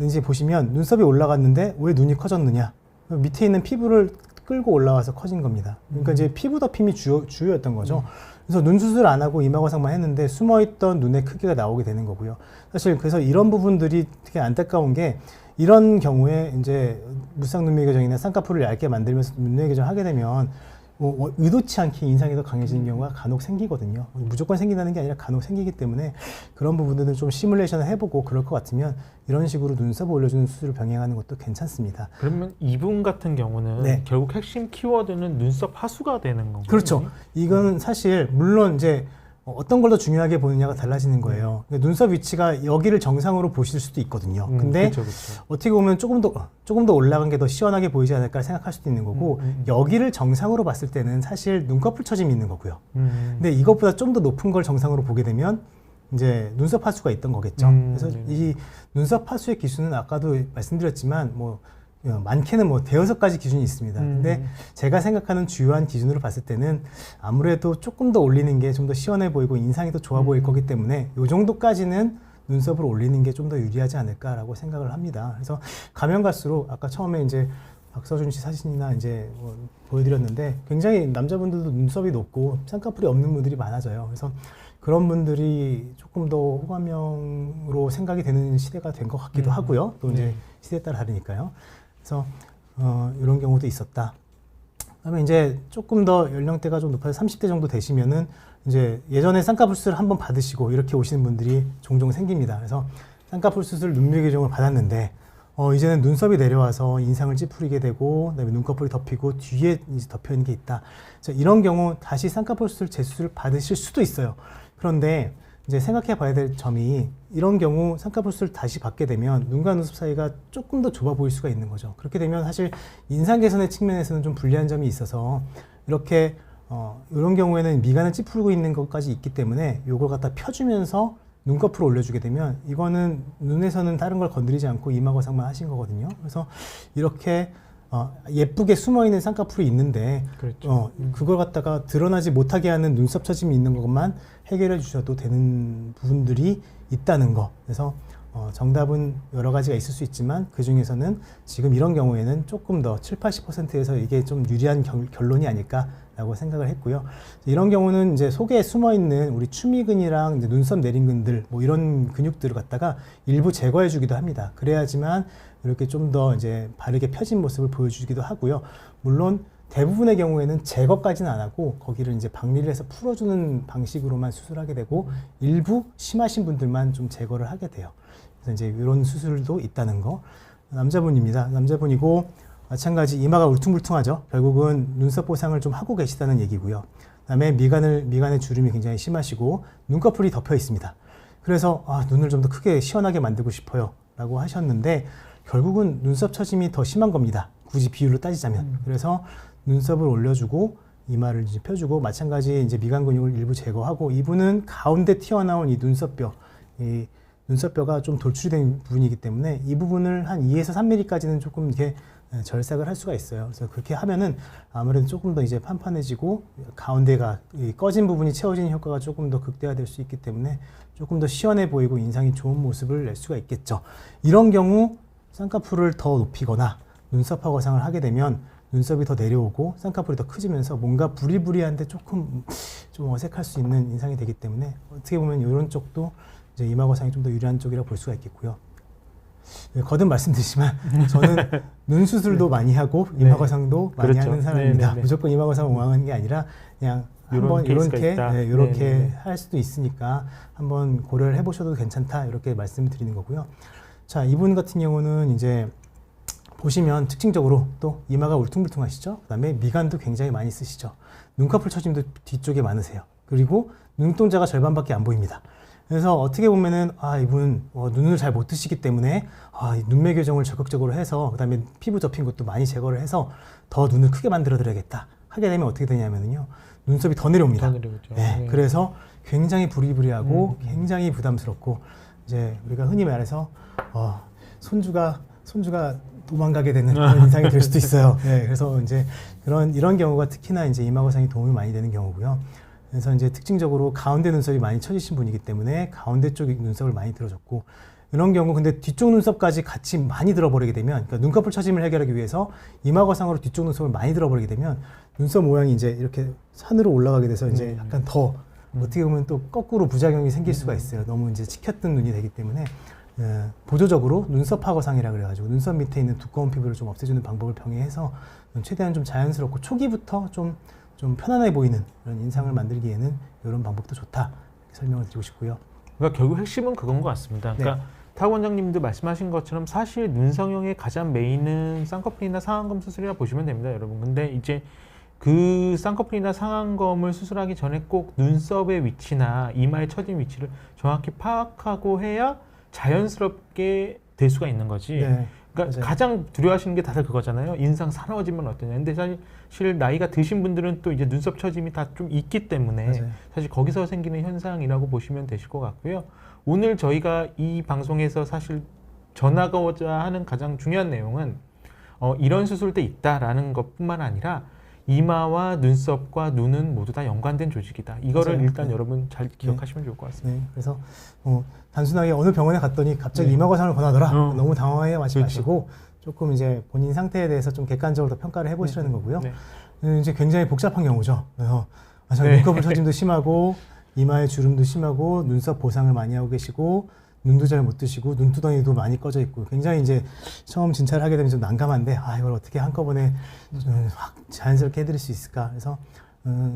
이제 보시면 눈썹이 올라갔는데 왜 눈이 커졌느냐? 밑에 있는 피부를 끌고 올라와서 커진 겁니다. 그러니까 이제 피부 덮임이 주요였던 거죠. 그래서 눈 수술 안 하고 이마 과상만 했는데 숨어있던 눈의 크기가 나오게 되는 거고요. 사실 그래서 이런 부분들이 되게 안타까운 게 이런 경우에 이제 무쌍 눈매 교정이나 쌍꺼풀을 얇게 만들면서 눈매 교정 하게 되면 뭐 의도치 않게 인상이 더 강해지는 경우가 간혹 생기거든요. 무조건 생긴다는 게 아니라 간혹 생기기 때문에 그런 부분들은 좀 시뮬레이션을 해보고 그럴 것 같으면 이런 식으로 눈썹을 올려주는 수술을 병행하는 것도 괜찮습니다. 그러면 이분 같은 경우는 네. 결국 핵심 키워드는 눈썹 하수가 되는 건가요? 그렇죠. 이건 사실 물론 이제 어떤 걸 더 중요하게 보느냐가 달라지는 거예요. 눈썹 위치가 여기를 정상으로 보실 수도 있거든요. 근데 그쵸, 그쵸. 어떻게 보면 조금 더 올라간 게 더 시원하게 보이지 않을까 생각할 수도 있는 거고 여기를 정상으로 봤을 때는 사실 눈꺼풀 처짐이 있는 거고요. 근데 이것보다 좀 더 높은 걸 정상으로 보게 되면 이제 눈썹 하수가 있던 거겠죠. 그래서 이 눈썹 하수의 기준은 아까도 말씀드렸지만 뭐 많게는 뭐 대여섯 가지 기준이 있습니다. 근데 제가 생각하는 주요한 기준으로 봤을 때는 아무래도 조금 더 올리는 게 좀 더 시원해 보이고 인상이 더 좋아 보일 거기 때문에 이 정도까지는 눈썹을 올리는 게 좀 더 유리하지 않을까라고 생각을 합니다. 그래서 가면 갈수록 아까 처음에 이제 박서준 씨 사진이나 이제 뭐 보여드렸는데 굉장히 남자분들도 눈썹이 높고 쌍꺼풀이 없는 분들이 많아져요. 그래서 그런 분들이 조금 더 호감형으로 생각이 되는 시대가 된 것 같기도 하고요. 또 이제 시대에 따라 다르니까요. 그래서 이런 경우도 있었다. 그다음에 이제 조금 더 연령대가 좀 높아서 30대 정도 되시면은 이제 예전에 쌍꺼풀 수술 한번 받으시고 이렇게 오시는 분들이 종종 생깁니다. 그래서 쌍꺼풀 수술 눈매 교정을 받았는데 이제는 눈썹이 내려와서 인상을 찌푸리게 되고 그다음에 눈꺼풀이 덮이고 뒤에 이제 덮여 있는 게 있다. 이런 경우 다시 쌍꺼풀 수술 재수술을 받으실 수도 있어요. 그런데 이제 생각해 봐야 될 점이 이런 경우 쌍꺼풀 수술 다시 받게 되면 눈과 눈썹 사이가 조금 더 좁아 보일 수가 있는 거죠. 그렇게 되면 사실 인상 개선의 측면에서는 좀 불리한 점이 있어서 이렇게 이런 경우에는 미간을 찌푸리고 있는 것까지 있기 때문에 이걸 갖다 펴주면서 눈꺼풀을 올려주게 되면 이거는 눈에서는 다른 걸 건드리지 않고 이마 거상만 하신 거거든요. 그래서 이렇게 예쁘게 숨어있는 쌍꺼풀이 있는데 그렇죠. 그걸 갖다가 드러나지 못하게 하는 눈썹 처짐이 있는 것만 해결해 주셔도 되는 부분들이 있다는 거. 그래서 정답은 여러 가지가 있을 수 있지만 그 중에서는 지금 이런 경우에는 조금 더 70~80%에서 이게 좀 유리한 결론이 아닐까라고 생각을 했고요. 이런 경우는 이제 속에 숨어 있는 우리 추미근이랑 이제 눈썹 내림근들 뭐 이런 근육들을 갖다가 일부 제거해 주기도 합니다. 그래야지만 이렇게 좀 더 이제 바르게 펴진 모습을 보여주기도 하고요. 물론 대부분의 경우에는 제거까지는 안 하고 거기를 이제 박리를 해서 풀어주는 방식으로만 수술하게 되고 일부 심하신 분들만 좀 제거를 하게 돼요. 그래서 이제 이런 수술도 있다는 거. 남자분입니다. 남자분이고 마찬가지 이마가 울퉁불퉁하죠. 결국은 눈썹 보상을 좀 하고 계시다는 얘기고요. 그다음에 미간의 주름이 굉장히 심하시고 눈꺼풀이 덮여 있습니다. 그래서 눈을 좀 더 크게 시원하게 만들고 싶어요 라고 하셨는데 결국은 눈썹 처짐이 더 심한 겁니다. 굳이 비율로 따지자면. 그래서 눈썹을 올려주고 이마를 이제 펴주고 마찬가지 이제 미간 근육을 일부 제거하고 이분은 가운데 튀어나온 이 눈썹뼈가 좀 돌출이 된 부분이기 때문에 이 부분을 한 2에서 3mm까지는 조금 이렇게 절삭을 할 수가 있어요. 그래서 그렇게 하면은 아무래도 조금 더 이제 판판해지고 가운데가 이 꺼진 부분이 채워지는 효과가 조금 더 극대화될 수 있기 때문에 조금 더 시원해 보이고 인상이 좋은 모습을 낼 수가 있겠죠. 이런 경우 쌍꺼풀을 더 높이거나 눈썹 화거상을 하게 되면 눈썹이 더 내려오고 쌍꺼풀이 더 커지면서 뭔가 부리부리한데 조금 좀 어색할 수 있는 인상이 되기 때문에 어떻게 보면 이런 쪽도 이제 이마 거상이 좀 더 유리한 쪽이라고 볼 수가 있겠고요. 네, 거듭 말씀드리지만 저는 눈 수술도 많이 하고 이마 거상도 많이 그렇죠. 하는 사람입니다. 네네네. 무조건 이마 거상 옹왕하는 게 아니라 그냥 한번 이렇게 네네. 할 수도 있으니까 한번 고려를 해보셔도 괜찮다 이렇게 말씀을 드리는 거고요. 자, 이분 같은 경우는 이제 보시면 특징적으로 또 이마가 울퉁불퉁하시죠. 그다음에 미간도 굉장히 많이 쓰시죠. 눈꺼풀 처짐도 뒤쪽에 많으세요. 그리고 눈동자가 절반밖에 안 보입니다. 그래서 어떻게 보면은 이분 눈을 잘 못 뜨시기 때문에 이 눈매 교정을 적극적으로 해서 그다음에 피부 접힌 것도 많이 제거를 해서 더 눈을 크게 만들어 드려야겠다 하게 되면 어떻게 되냐면요 눈썹이 더 내려옵니다. 더 내려오죠. 네, 네. 그래서 굉장히 부리부리하고 굉장히 부담스럽고 이제 우리가 흔히 말해서 손주가 도망가게 되는 그런 인상이 될 수도 있어요. 네, 그래서 이제 이런 경우가 특히나 이제 이마 거상이 도움이 많이 되는 경우고요. 그래서 이제 특징적으로 가운데 눈썹이 많이 처지신 분이기 때문에 가운데 쪽 눈썹을 많이 들어줬고 이런 경우 근데 뒤쪽 눈썹까지 같이 많이 들어버리게 되면 그러니까 눈꺼풀 처짐을 해결하기 위해서 이마 거상으로 뒤쪽 눈썹을 많이 들어버리게 되면 눈썹 모양이 이제 이렇게 산으로 올라가게 돼서 이제 약간 더 어떻게 보면 또 거꾸로 부작용이 생길 수가 있어요. 너무 이제 치켰던 눈이 되기 때문에 보조적으로 눈썹 하거상이라 그래가지고 눈썹 밑에 있는 두꺼운 피부를 좀 없애주는 방법을 병행해서 최대한 좀 자연스럽고 초기부터 좀 편안해 보이는 그런 인상을 만들기에는 이런 방법도 좋다 이렇게 설명을 드리고 싶고요. 그러니까 결국 핵심은 그건 것 같습니다. 그러니까 탁 원장님도 말씀하신 것처럼 사실 눈 성형의 가장 메인은 쌍꺼풀이나 상안검 수술이라 보시면 됩니다, 여러분. 근데 이제 그 쌍꺼풀이나 상안검을 수술하기 전에 꼭 눈썹의 위치나 이마의 처진 위치를 정확히 파악하고 해야 자연스럽게 될 수가 있는 거지. 네, 그러니까 맞아요. 가장 두려워하시는 게 다들 그거잖아요. 인상 사나워지면 어떠냐. 근데 사실 나이가 드신 분들은 또 이제 눈썹 처짐이 다 좀 있기 때문에 맞아요. 사실 거기서 생기는 현상이라고 보시면 되실 것 같고요. 오늘 저희가 이 방송에서 사실 전하고자 하는 가장 중요한 내용은 이런 수술도 있다라는 것뿐만 아니라 이마와 눈썹과 눈은 모두 다 연관된 조직이다. 이거를 맞아요. 일단 네. 여러분 잘 기억하시면 좋을 것 같습니다. 네, 그래서 단순하게 어느 병원에 갔더니 갑자기 네. 이마 거상을 권하더라. 너무 당황해 그렇죠. 마시고 조금 이제 본인 상태에 대해서 좀 객관적으로 더 평가를 해보시라는 거고요. 네. 이제 굉장히 복잡한 경우죠. 그래서 네. 눈꺼풀 처짐도 심하고 이마의 주름도 심하고 눈썹 보상을 많이 하고 계시고 눈도 잘 못 뜨시고 눈두덩이도 많이 꺼져 있고 굉장히 이제 처음 진찰을 하게 되면 좀 난감한데 이걸 어떻게 한꺼번에 확 자연스럽게 해드릴 수 있을까. 그래서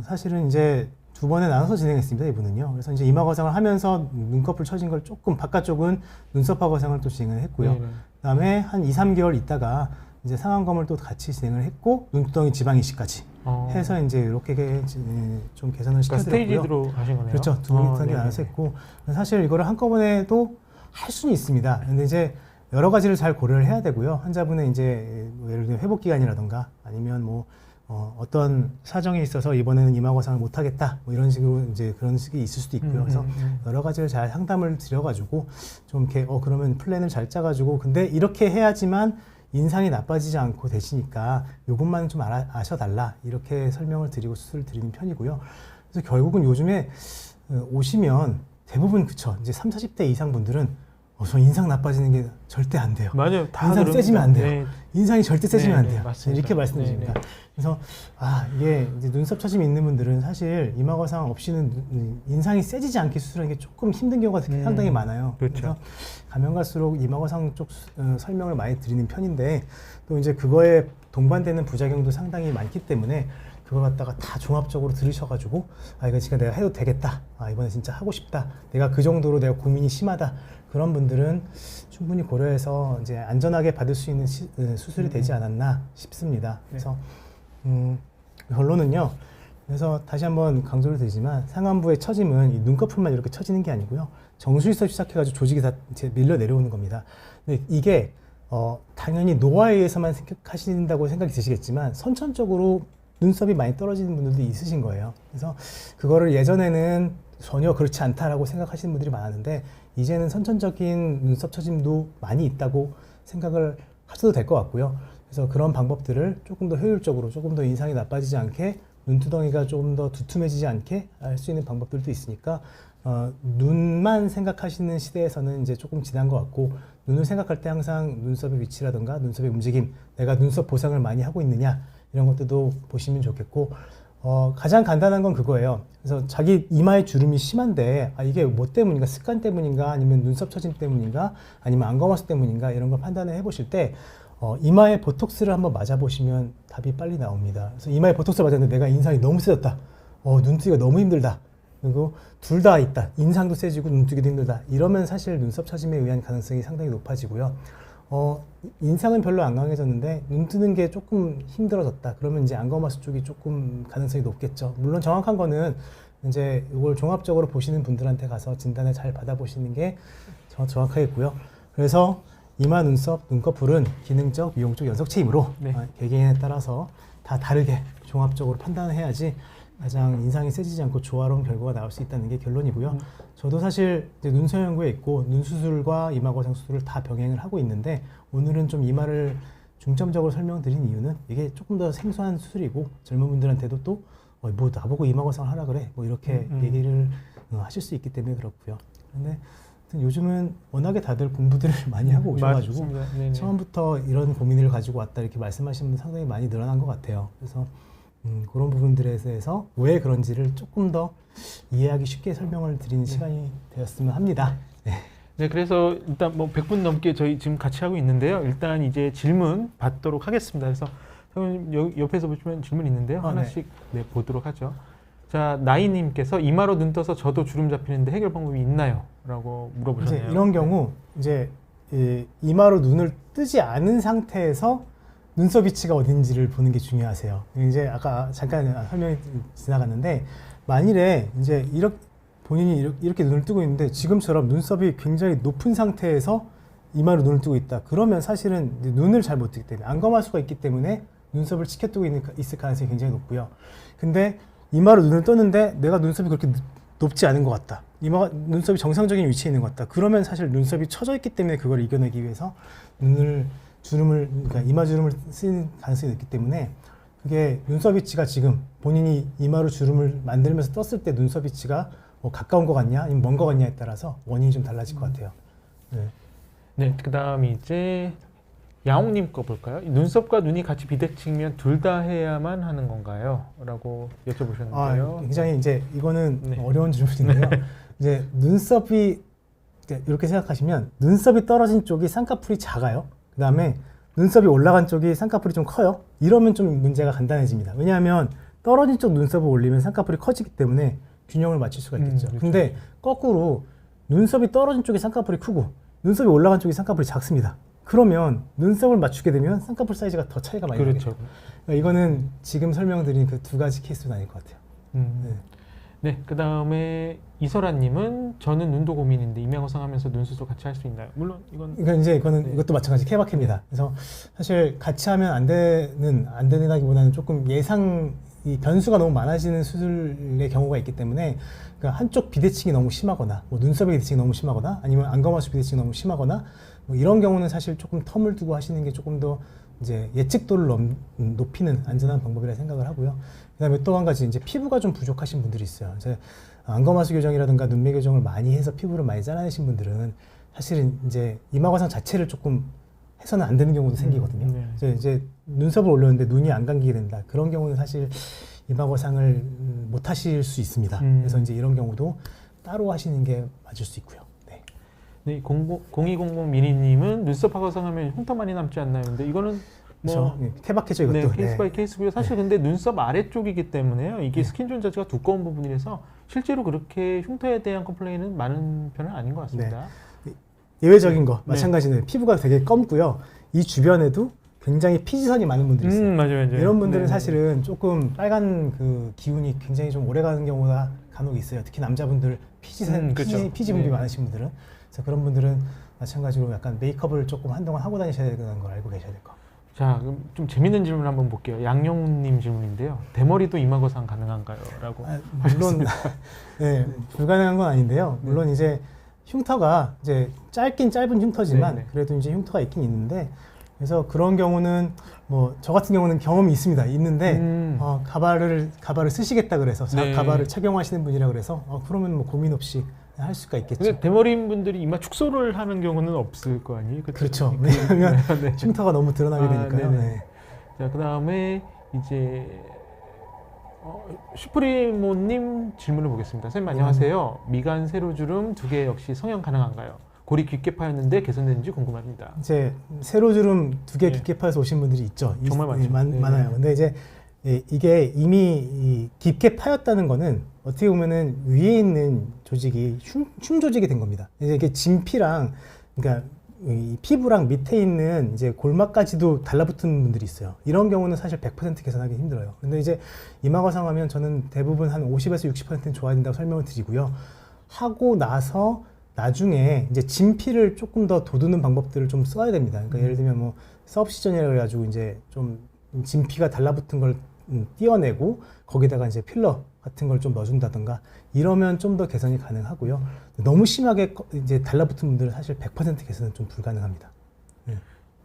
사실은 이제 두 번에 나눠서 진행했습니다, 이분은요. 그래서 이제 이마 거상을 하면서 눈꺼풀 처진 걸 조금 바깥쪽은 눈썹 거상을 또 진행을 했고요. 네. 그다음에 한 2, 3개월 있다가 이제 상안검을 또 같이 진행을 했고 눈두덩이 지방 이식까지 해서 이제 이렇게 좀 개선을 그러니까 시켜드렸고요. 스테이지로 하신 거네요. 그렇죠. 두 단계 나눠서 했고 사실 이거를 한꺼번에도 할 수는 있습니다. 근데 이제 여러 가지를 잘 고려를 해야 되고요. 환자분의 이제 뭐 예를 들면 회복 기간이라던가 아니면 뭐 어떤 사정이 있어서 이번에는 이마 거상을 못 하겠다 뭐 이런 식으로 이제 그런 식이 있을 수도 있고요. 그래서 여러 가지를 잘 상담을 드려가지고 좀 이렇게 그러면 플랜을 잘 짜가지고 근데 이렇게 해야지만 인상이 나빠지지 않고 되시니까 요것만 좀 아셔달라 이렇게 설명을 드리고 수술을 드리는 편이고요. 그래서 결국은 요즘에 오시면 대부분 그쵸 이제 30, 40대 이상 분들은 저 인상 나빠지는 게 절대 안 돼요. 맞아요. 다 인상 그럽니다. 세지면 안 돼요. 네. 인상이 절대 세지면 안 네, 돼요. 맞습니다. 이렇게 말씀드립니다. 그래서 이게 이제 눈썹 처짐이 있는 분들은 사실 이마 거상 없이는 인상이 세지지 않게 수술하는 게 조금 힘든 경우가 상당히 많아요. 그렇죠. 그래서 가면 갈수록 이마 거상 쪽 설명을 많이 드리는 편인데 또 이제 그거에 동반되는 부작용도 상당히 많기 때문에 그걸 갖다가 다 종합적으로 들으셔가지고 이거 진짜 내가 해도 되겠다. 이번에 진짜 하고 싶다. 내가 그 정도로 내가 고민이 심하다. 그런 분들은 충분히 고려해서 이제 안전하게 받을 수 있는 수술이 되지 않았나 싶습니다. 그래서 결론은요. 그래서 다시 한번 강조를 드리지만 상안부의 처짐은 이 눈꺼풀만 이렇게 처지는 게 아니고요. 정수리에서 시작해가지고 조직이 다 이제 밀려 내려오는 겁니다. 근데 이게 당연히 노화에 의해서만 생각하신다고 생각이 드시겠지만 선천적으로 눈썹이 많이 떨어지는 분들도 있으신 거예요. 그래서 그거를 예전에는 전혀 그렇지 않다라고 생각하시는 분들이 많았는데 이제는 선천적인 눈썹 처짐도 많이 있다고 생각을 하셔도 될 것 같고요. 그래서 그런 방법들을 조금 더 효율적으로, 조금 더 인상이 나빠지지 않게, 눈두덩이가 조금 더 두툼해지지 않게 할 수 있는 방법들도 있으니까 눈만 생각하시는 시대에서는 이제 조금 지난 것 같고, 눈을 생각할 때 항상 눈썹의 위치라든가 눈썹의 움직임, 내가 눈썹 보상을 많이 하고 있느냐, 이런 것들도 보시면 좋겠고, 가장 간단한 건 그거예요. 그래서 자기 이마에 주름이 심한데 이게 뭐 때문인가, 습관 때문인가, 아니면 눈썹 처짐 때문인가, 아니면 안검하수 때문인가, 이런 걸 판단을 해보실 때 이마에 보톡스를 한번 맞아보시면 답이 빨리 나옵니다. 그래서 이마에 보톡스를 맞았는데 내가 인상이 너무 세졌다, 눈뜨기가 너무 힘들다, 그리고 둘 다 있다, 인상도 세지고 눈뜨기도 힘들다, 이러면 사실 눈썹 처짐에 의한 가능성이 상당히 높아지고요. 인상은 별로 안 강해졌는데 눈 뜨는 게 조금 힘들어졌다, 그러면 이제 안검하수 쪽이 조금 가능성이 높겠죠. 물론 정확한 거는 이제 이걸 종합적으로 보시는 분들한테 가서 진단을 잘 받아보시는 게 정확하겠고요. 그래서 이마, 눈썹, 눈꺼풀은 기능적, 미용적, 연속체이므로 네. 개개인에 따라서 다 다르게 종합적으로 판단을 해야지 가장 인상이 세지지 않고 조화로운 결과가 나올 수 있다는 게 결론이고요. 저도 사실 이제 눈썹 연구에 있고 눈 수술과 이마 거상 수술을 다 병행을 하고 있는데, 오늘은 좀 이마를 중점적으로 설명드린 이유는 이게 조금 더 생소한 수술이고 젊은 분들한테도 또 뭐 나보고 이마 거상을 하라 그래, 뭐 이렇게 얘기를 하실 수 있기 때문에 그렇고요. 근데 요즘은 워낙에 다들 공부들을 많이 하고 오셔가지고 처음부터 이런 고민을 가지고 왔다 이렇게 말씀하시는 분 상당히 많이 늘어난 것 같아요. 그래서 그런 부분들에 대해서 왜 그런지를 조금 더 이해하기 쉽게 설명을 드리는 시간이 되었으면 합니다. 네, 그래서 일단 뭐 100분 넘게 저희 지금 같이 하고 있는데요. 일단 이제 질문 받도록 하겠습니다. 그래서 선생님 옆에서 보시면 질문 있는데요. 하나씩 보도록 하죠. 자, 나이님께서 이마로 눈 떠서 저도 주름 잡히는데 해결 방법이 있나요? 라고 물어보셨네요. 이제 이런 경우 이제 이마로 눈을 뜨지 않은 상태에서 눈썹 위치가 어딘지를 보는 게 중요하세요. 이제 아까 잠깐 설명이 지나갔는데, 만일에 이제 본인이 이렇게 눈을 뜨고 있는데 지금처럼 눈썹이 굉장히 높은 상태에서 이마로 눈을 뜨고 있다, 그러면 사실은 눈을 잘 못 뜨기 때문에 안검하수가 있기 때문에 눈썹을 치켜뜨고 있을 가능성이 굉장히 높고요. 근데 이마로 눈을 떴는데 내가 눈썹이 그렇게 높지 않은 것 같다, 눈썹이 정상적인 위치에 있는 것 같다, 그러면 사실 눈썹이 처져 있기 때문에 그걸 이겨내기 위해서 그러니까 이마 주름을 쓰는 가능성이 있기 때문에, 그게 눈썹 위치가 지금 본인이 이마로 주름을 만들면서 떴을 때 눈썹 위치가 가까운 것 같냐 아니면 먼 것 같냐에 따라서 원인이 좀 달라질 것 같아요. 네, 그 다음에 이제 야옹님 거 볼까요? 눈썹과 눈이 같이 비대칭이면 둘 다 해야만 하는 건가요? 라고 여쭤보셨는데요. 굉장히 이제 이거는 어려운 질문인데요. 이제 눈썹이 이렇게 생각하시면 눈썹이 떨어진 쪽이 쌍꺼풀이 작아요. 그 다음에 눈썹이 올라간 쪽이 쌍꺼풀이 좀 커요. 이러면 좀 문제가 간단해집니다. 왜냐하면 떨어진 쪽 눈썹을 올리면 쌍꺼풀이 커지기 때문에 균형을 맞출 수가 있겠죠. 그렇죠. 근데 거꾸로 눈썹이 떨어진 쪽이 쌍꺼풀이 크고 눈썹이 올라간 쪽이 쌍꺼풀이 작습니다. 그러면 눈썹을 맞추게 되면 쌍꺼풀 사이즈가 더 차이가 많이 나게 돼요. 그러니까 이거는 지금 설명드린 그 두 가지 케이스는 아닐 것 같아요. 네, 그 다음에 이설아님은 저는 눈도 고민인데 임양거상하면서 눈 수술 같이 할 수 있나요? 물론 그러니까 이제 이것도 마찬가지 케바케입니다. 그래서 사실 같이 하면 안 되는다기보다는 조금 이 변수가 너무 많아지는 수술의 경우가 있기 때문에, 그러니까 한쪽 비대칭이 너무 심하거나, 뭐 눈썹의 비대칭이 너무 심하거나, 아니면 안검하수 비대칭이 너무 심하거나, 뭐 이런 경우는 사실 조금 텀을 두고 하시는 게 조금 더 이제 예측도를 높이는 안전한 방법이라 생각을 하고요. 그다음에 또 한 가지, 이제 피부가 좀 부족하신 분들이 있어요. 이제 안검하수 교정이라든가 눈매 교정을 많이 해서 피부를 많이 잘라내신 분들은 사실은 이제 이마거상 자체를 조금 해서는 안 되는 경우도 생기거든요. 이제 눈썹을 올렸는데 눈이 안 감기게 된다, 그런 경우는 사실 이마거상을 못 하실 수 있습니다. 그래서 이제 이런 경우도 따로 하시는 게 맞을 수 있고요. 네, 0200 미니님은 눈썹 화거상하면 흉터 많이 남지 않나요? 근데 이거는 뭐 케바케죠, 이것도. 케이스 바이 케이스고요. 사실 근데 눈썹 아래쪽이기 때문에요. 이게 스킨존 자체가 두꺼운 부분이라서 실제로 그렇게 흉터에 대한 컴플레인은 많은 편은 아닌 것 같습니다. 예외적인 거 마찬가지네요. 피부가 되게 검고요. 이 주변에도 굉장히 피지선이 많은 분들이 있어요. 맞아요. 이런 분들은 네네. 사실은 조금 빨간 그 기운이 굉장히 좀 오래 가는 경우가 간혹 있어요. 특히 남자분들 그렇죠. 피지 분들이 네. 많으신 분들은. 그래서 그런 분들은 마찬가지로 약간 메이크업을 조금 한동안 하고 다니셔야 되는 걸 알고 계셔야 될 것 같아요. 자, 그럼 좀 재밌는 질문 한번 볼게요. 양영훈님 질문인데요. 대머리도 이마 거상 가능한가요? 라고. 물론 네, 불가능한 건 아닌데요. 물론 이제 흉터가 이제 짧긴 짧은 흉터지만 네네. 그래도 이제 흉터가 있긴 있는데 그래서 그런 경우는 뭐 저 같은 경우는 경험이 있는데 가발을 쓰시겠다 그래서 네. 가발을 착용하시는 분이라 그래서 그러면 뭐 고민 없이 할 수가 있겠죠. 근데 대머리인 분들이 이마 축소를 하는 경우는 없을 거 아니에요? 그렇죠. 왜냐하면 네. 흉터가 너무 드러나게 아, 되니까요. 네네. 네. 자, 그 다음에 이제 슈프리모님 질문을 보겠습니다. 선생님 안녕하세요. 미간 세로주름 2개 역시 성형 가능한가요? 골이 깊게 파였는데 개선되는지 궁금합니다. 이제 세로주름 2개 네. 깊게 파여서 오신 분들이 있죠. 정말 많죠. 네. 많아요. 근데 이제 이게 이미 깊게 파였다는 거는 어떻게 보면은 위에 있는 조직이 흉 조직이 된 겁니다. 이제 이게 진피랑 그러니까 이 피부랑 밑에 있는 이제 골막까지도 달라붙은 분들이 있어요. 이런 경우는 사실 100% 개선하기 힘들어요. 근데 이제 이마 거상하면 저는 대부분 한 50에서 60%는 좋아야 된다고 설명을 드리고요. 하고 나서 나중에 이제 진피를 조금 더 돋우는 방법들을 좀 써야 됩니다. 그러니까 예를 들면 뭐 서브시전이라 그래가지고 이제 좀 진피가 달라붙은 걸 띄어내고 거기다가 이제 필러 같은 걸 좀 넣어준다든가 이러면 좀 더 개선이 가능하고요. 너무 심하게 이제 달라붙은 분들은 사실 100% 개선은 좀 불가능합니다.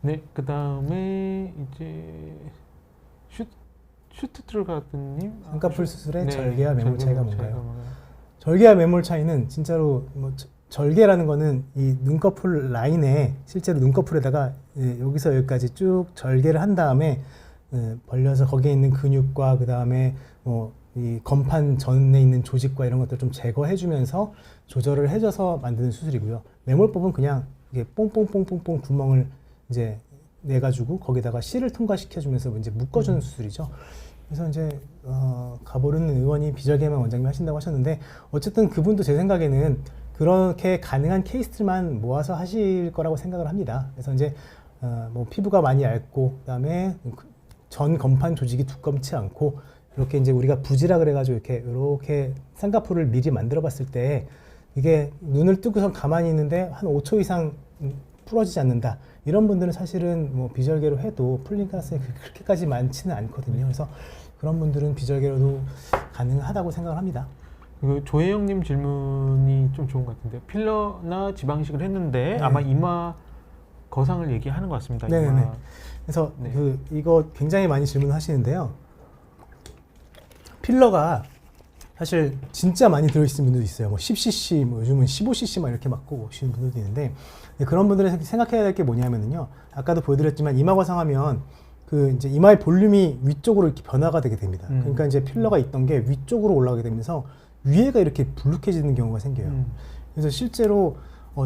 네, 그 다음에 이제 슈트트루가드님 쌍꺼풀 수술의 네, 절개와 매몰 차이가 뭔가요? 뭔가요? 절개와 매몰 차이는 진짜로 뭐 절개라는 거는 이 눈꺼풀 라인에 실제로 눈꺼풀에다가 여기서 여기까지 쭉 절개를 한 다음에 벌려서 거기에 있는 근육과 그 다음에 뭐 이 건판 전에 있는 조직과 이런 것들 좀 제거해주면서 조절을 해줘서 만드는 수술이고요. 매몰법은 그냥 이게 뽕뽕뽕뽕뽕 구멍을 이제 내가지고 거기다가 실을 통과시켜주면서 이제 묶어주는 수술이죠. 그래서 이제 가보르는 의원이 비절개만 원장님 하신다고 하셨는데 어쨌든 그분도 제 생각에는 그렇게 가능한 케이스들만 모아서 하실 거라고 생각을 합니다. 그래서 이제 뭐 피부가 많이 얇고 그다음에 전 건판 조직이 두껍지 않고 이렇게 이제 우리가 부지라 그래가지고 이렇게 쌍꺼풀을 미리 만들어봤을 때 이게 눈을 뜨고선 가만히 있는데 한 5초 이상 풀어지지 않는다. 이런 분들은 사실은 뭐 비절개로 해도 풀릴 가능성이 그렇게까지 많지는 않거든요. 그래서 그런 분들은 비절개로도 가능하다고 생각을 합니다. 그 조혜영님 질문이 좀 좋은 것 같은데요. 필러나 지방이식을 했는데 네. 아마 이마 거상을 얘기하는 것 같습니다. 네네네. 이마. 그래서 네. 이거 굉장히 많이 질문하시는데요. 필러가 사실 진짜 많이 들어있는 분들도 있어요. 뭐 10cc, 뭐 요즘은 15cc 막 이렇게 맞고 오시는 분들도 있는데 그런 분들은 생각해야 될 게 뭐냐면요. 아까도 보여드렸지만 이마 거상하면 그 이제 이마의 볼륨이 위쪽으로 이렇게 변화가 되게 됩니다. 그러니까 이제 필러가 있던 게 위쪽으로 올라가게 되면서 위에가 이렇게 불룩해지는 경우가 생겨요. 그래서 실제로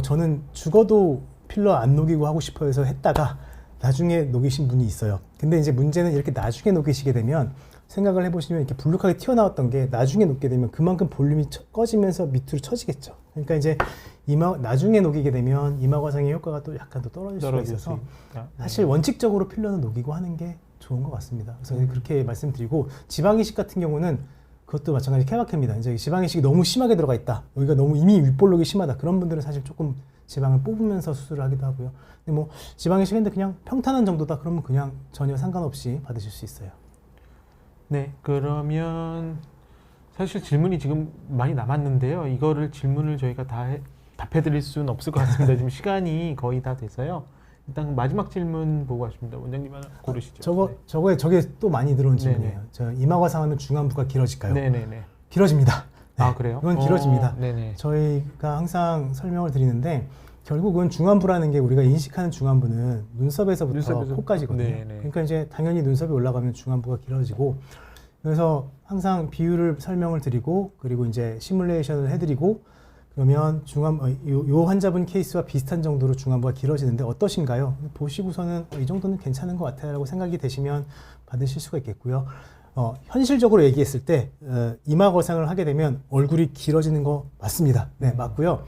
저는 죽어도 필러 안 녹이고 하고 싶어 해서 했다가 나중에 녹이신 분이 있어요. 근데 이제 문제는 이렇게 나중에 녹이시게 되면 생각을 해보시면 이렇게 불룩하게 튀어나왔던 게 나중에 녹게 되면 그만큼 볼륨이 꺼지면서 밑으로 처지겠죠. 그러니까 이제 나중에 녹이게 되면 이마 과상의 효과가 또 약간 더 떨어질 수가 있어서 사실 원칙적으로 필러는 녹이고 하는 게 좋은 것 같습니다. 그래서 그렇게 말씀드리고 지방 이식 같은 경우는 그것도 마찬가지 케바케입니다. 이제 지방 이식이 너무 심하게 들어가 있다. 여기가 너무 이미 윗볼록이 심하다. 그런 분들은 사실 조금 지방을 뽑으면서 수술을 하기도 하고요. 근데 뭐 지방 이식인데 그냥 평탄한 정도다. 그러면 그냥 전혀 상관없이 받으실 수 있어요. 네, 그러면 사실 질문이 지금 많이 남았는데요. 이거를 질문을 저희가 다 답해드릴 수는 없을 것 같습니다. 지금 시간이 거의 다 돼서요. 일단 마지막 질문 보고 가십니다. 원장님 하나 고르시죠. 저게 또 많이 들어온 네네. 질문이에요. 저 이마 과상하면 중안부가 길어질까요? 네네네. 길어집니다. 네, 아 그래요? 이건 길어집니다. 네네. 저희가 항상 설명을 드리는데 결국은 중안부라는 게 우리가 인식하는 중안부는 눈썹에서부터 코까지거든요. 네네. 그러니까 이제 당연히 눈썹이 올라가면 중안부가 길어지고 그래서 항상 비율을 설명을 드리고 그리고 이제 시뮬레이션을 해드리고 그러면 요 환자분 케이스와 비슷한 정도로 중안부가 길어지는데 어떠신가요? 보시고서는 이 정도는 괜찮은 것 같아요 라고 생각이 되시면 받으실 수가 있겠고요. 현실적으로 얘기했을 때 이마 거상을 하게 되면 얼굴이 길어지는 거 맞습니다. 네, 맞고요.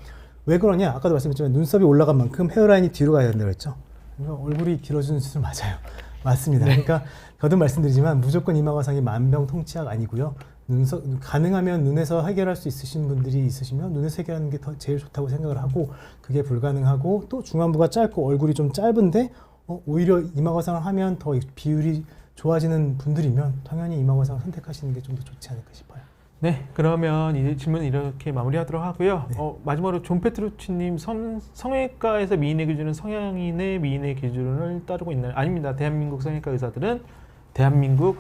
왜 그러냐? 아까도 말씀드렸지만 눈썹이 올라간 만큼 헤어라인이 뒤로 가야 된다고 했죠. 그래서 얼굴이 길어지는 수술 맞아요. 맞습니다. 그러니까 거듭 말씀드리지만 무조건 이마 과상이 만병통치약 아니고요. 가능하면 눈에서 해결할 수 있으신 분들이 있으시면 눈에서 해결하는 게 더 제일 좋다고 생각을 하고, 그게 불가능하고 또 중안부가 짧고 얼굴이 좀 짧은데 오히려 이마 과상을 하면 더 비율이 좋아지는 분들이면 당연히 이마 과상을 선택하시는 게 좀 더 좋지 않을까 싶어요. 네, 그러면 이제 질문 이렇게 마무리하도록 하고요. 네. 마지막으로 존 페트루치님, 성형외과에서 미인의 기준은 성향인의 미인의 기준을 따르고 있나요? 아닙니다. 대한민국 성형외과 의사들은 대한민국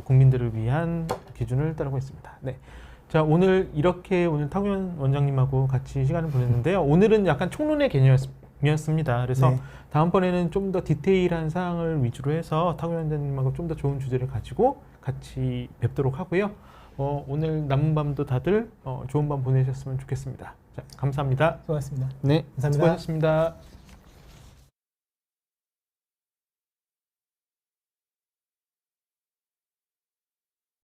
국민들을 위한 기준을 따르고 있습니다. 네. 자, 오늘 타구현 원장님하고 같이 시간을 보냈는데요. 오늘은 약간 총론의 개념이었습니다. 그래서 네. 다음번에는 좀 더 디테일한 사항을 위주로 해서 타구현 원장님하고 좀 더 좋은 주제를 가지고 같이 뵙도록 하고요. 오늘 남은 밤도 다들 좋은 밤 보내셨으면 좋겠습니다. 자, 감사합니다. 수고하셨습니다. 네, 감사합니다. 수고하셨습니다.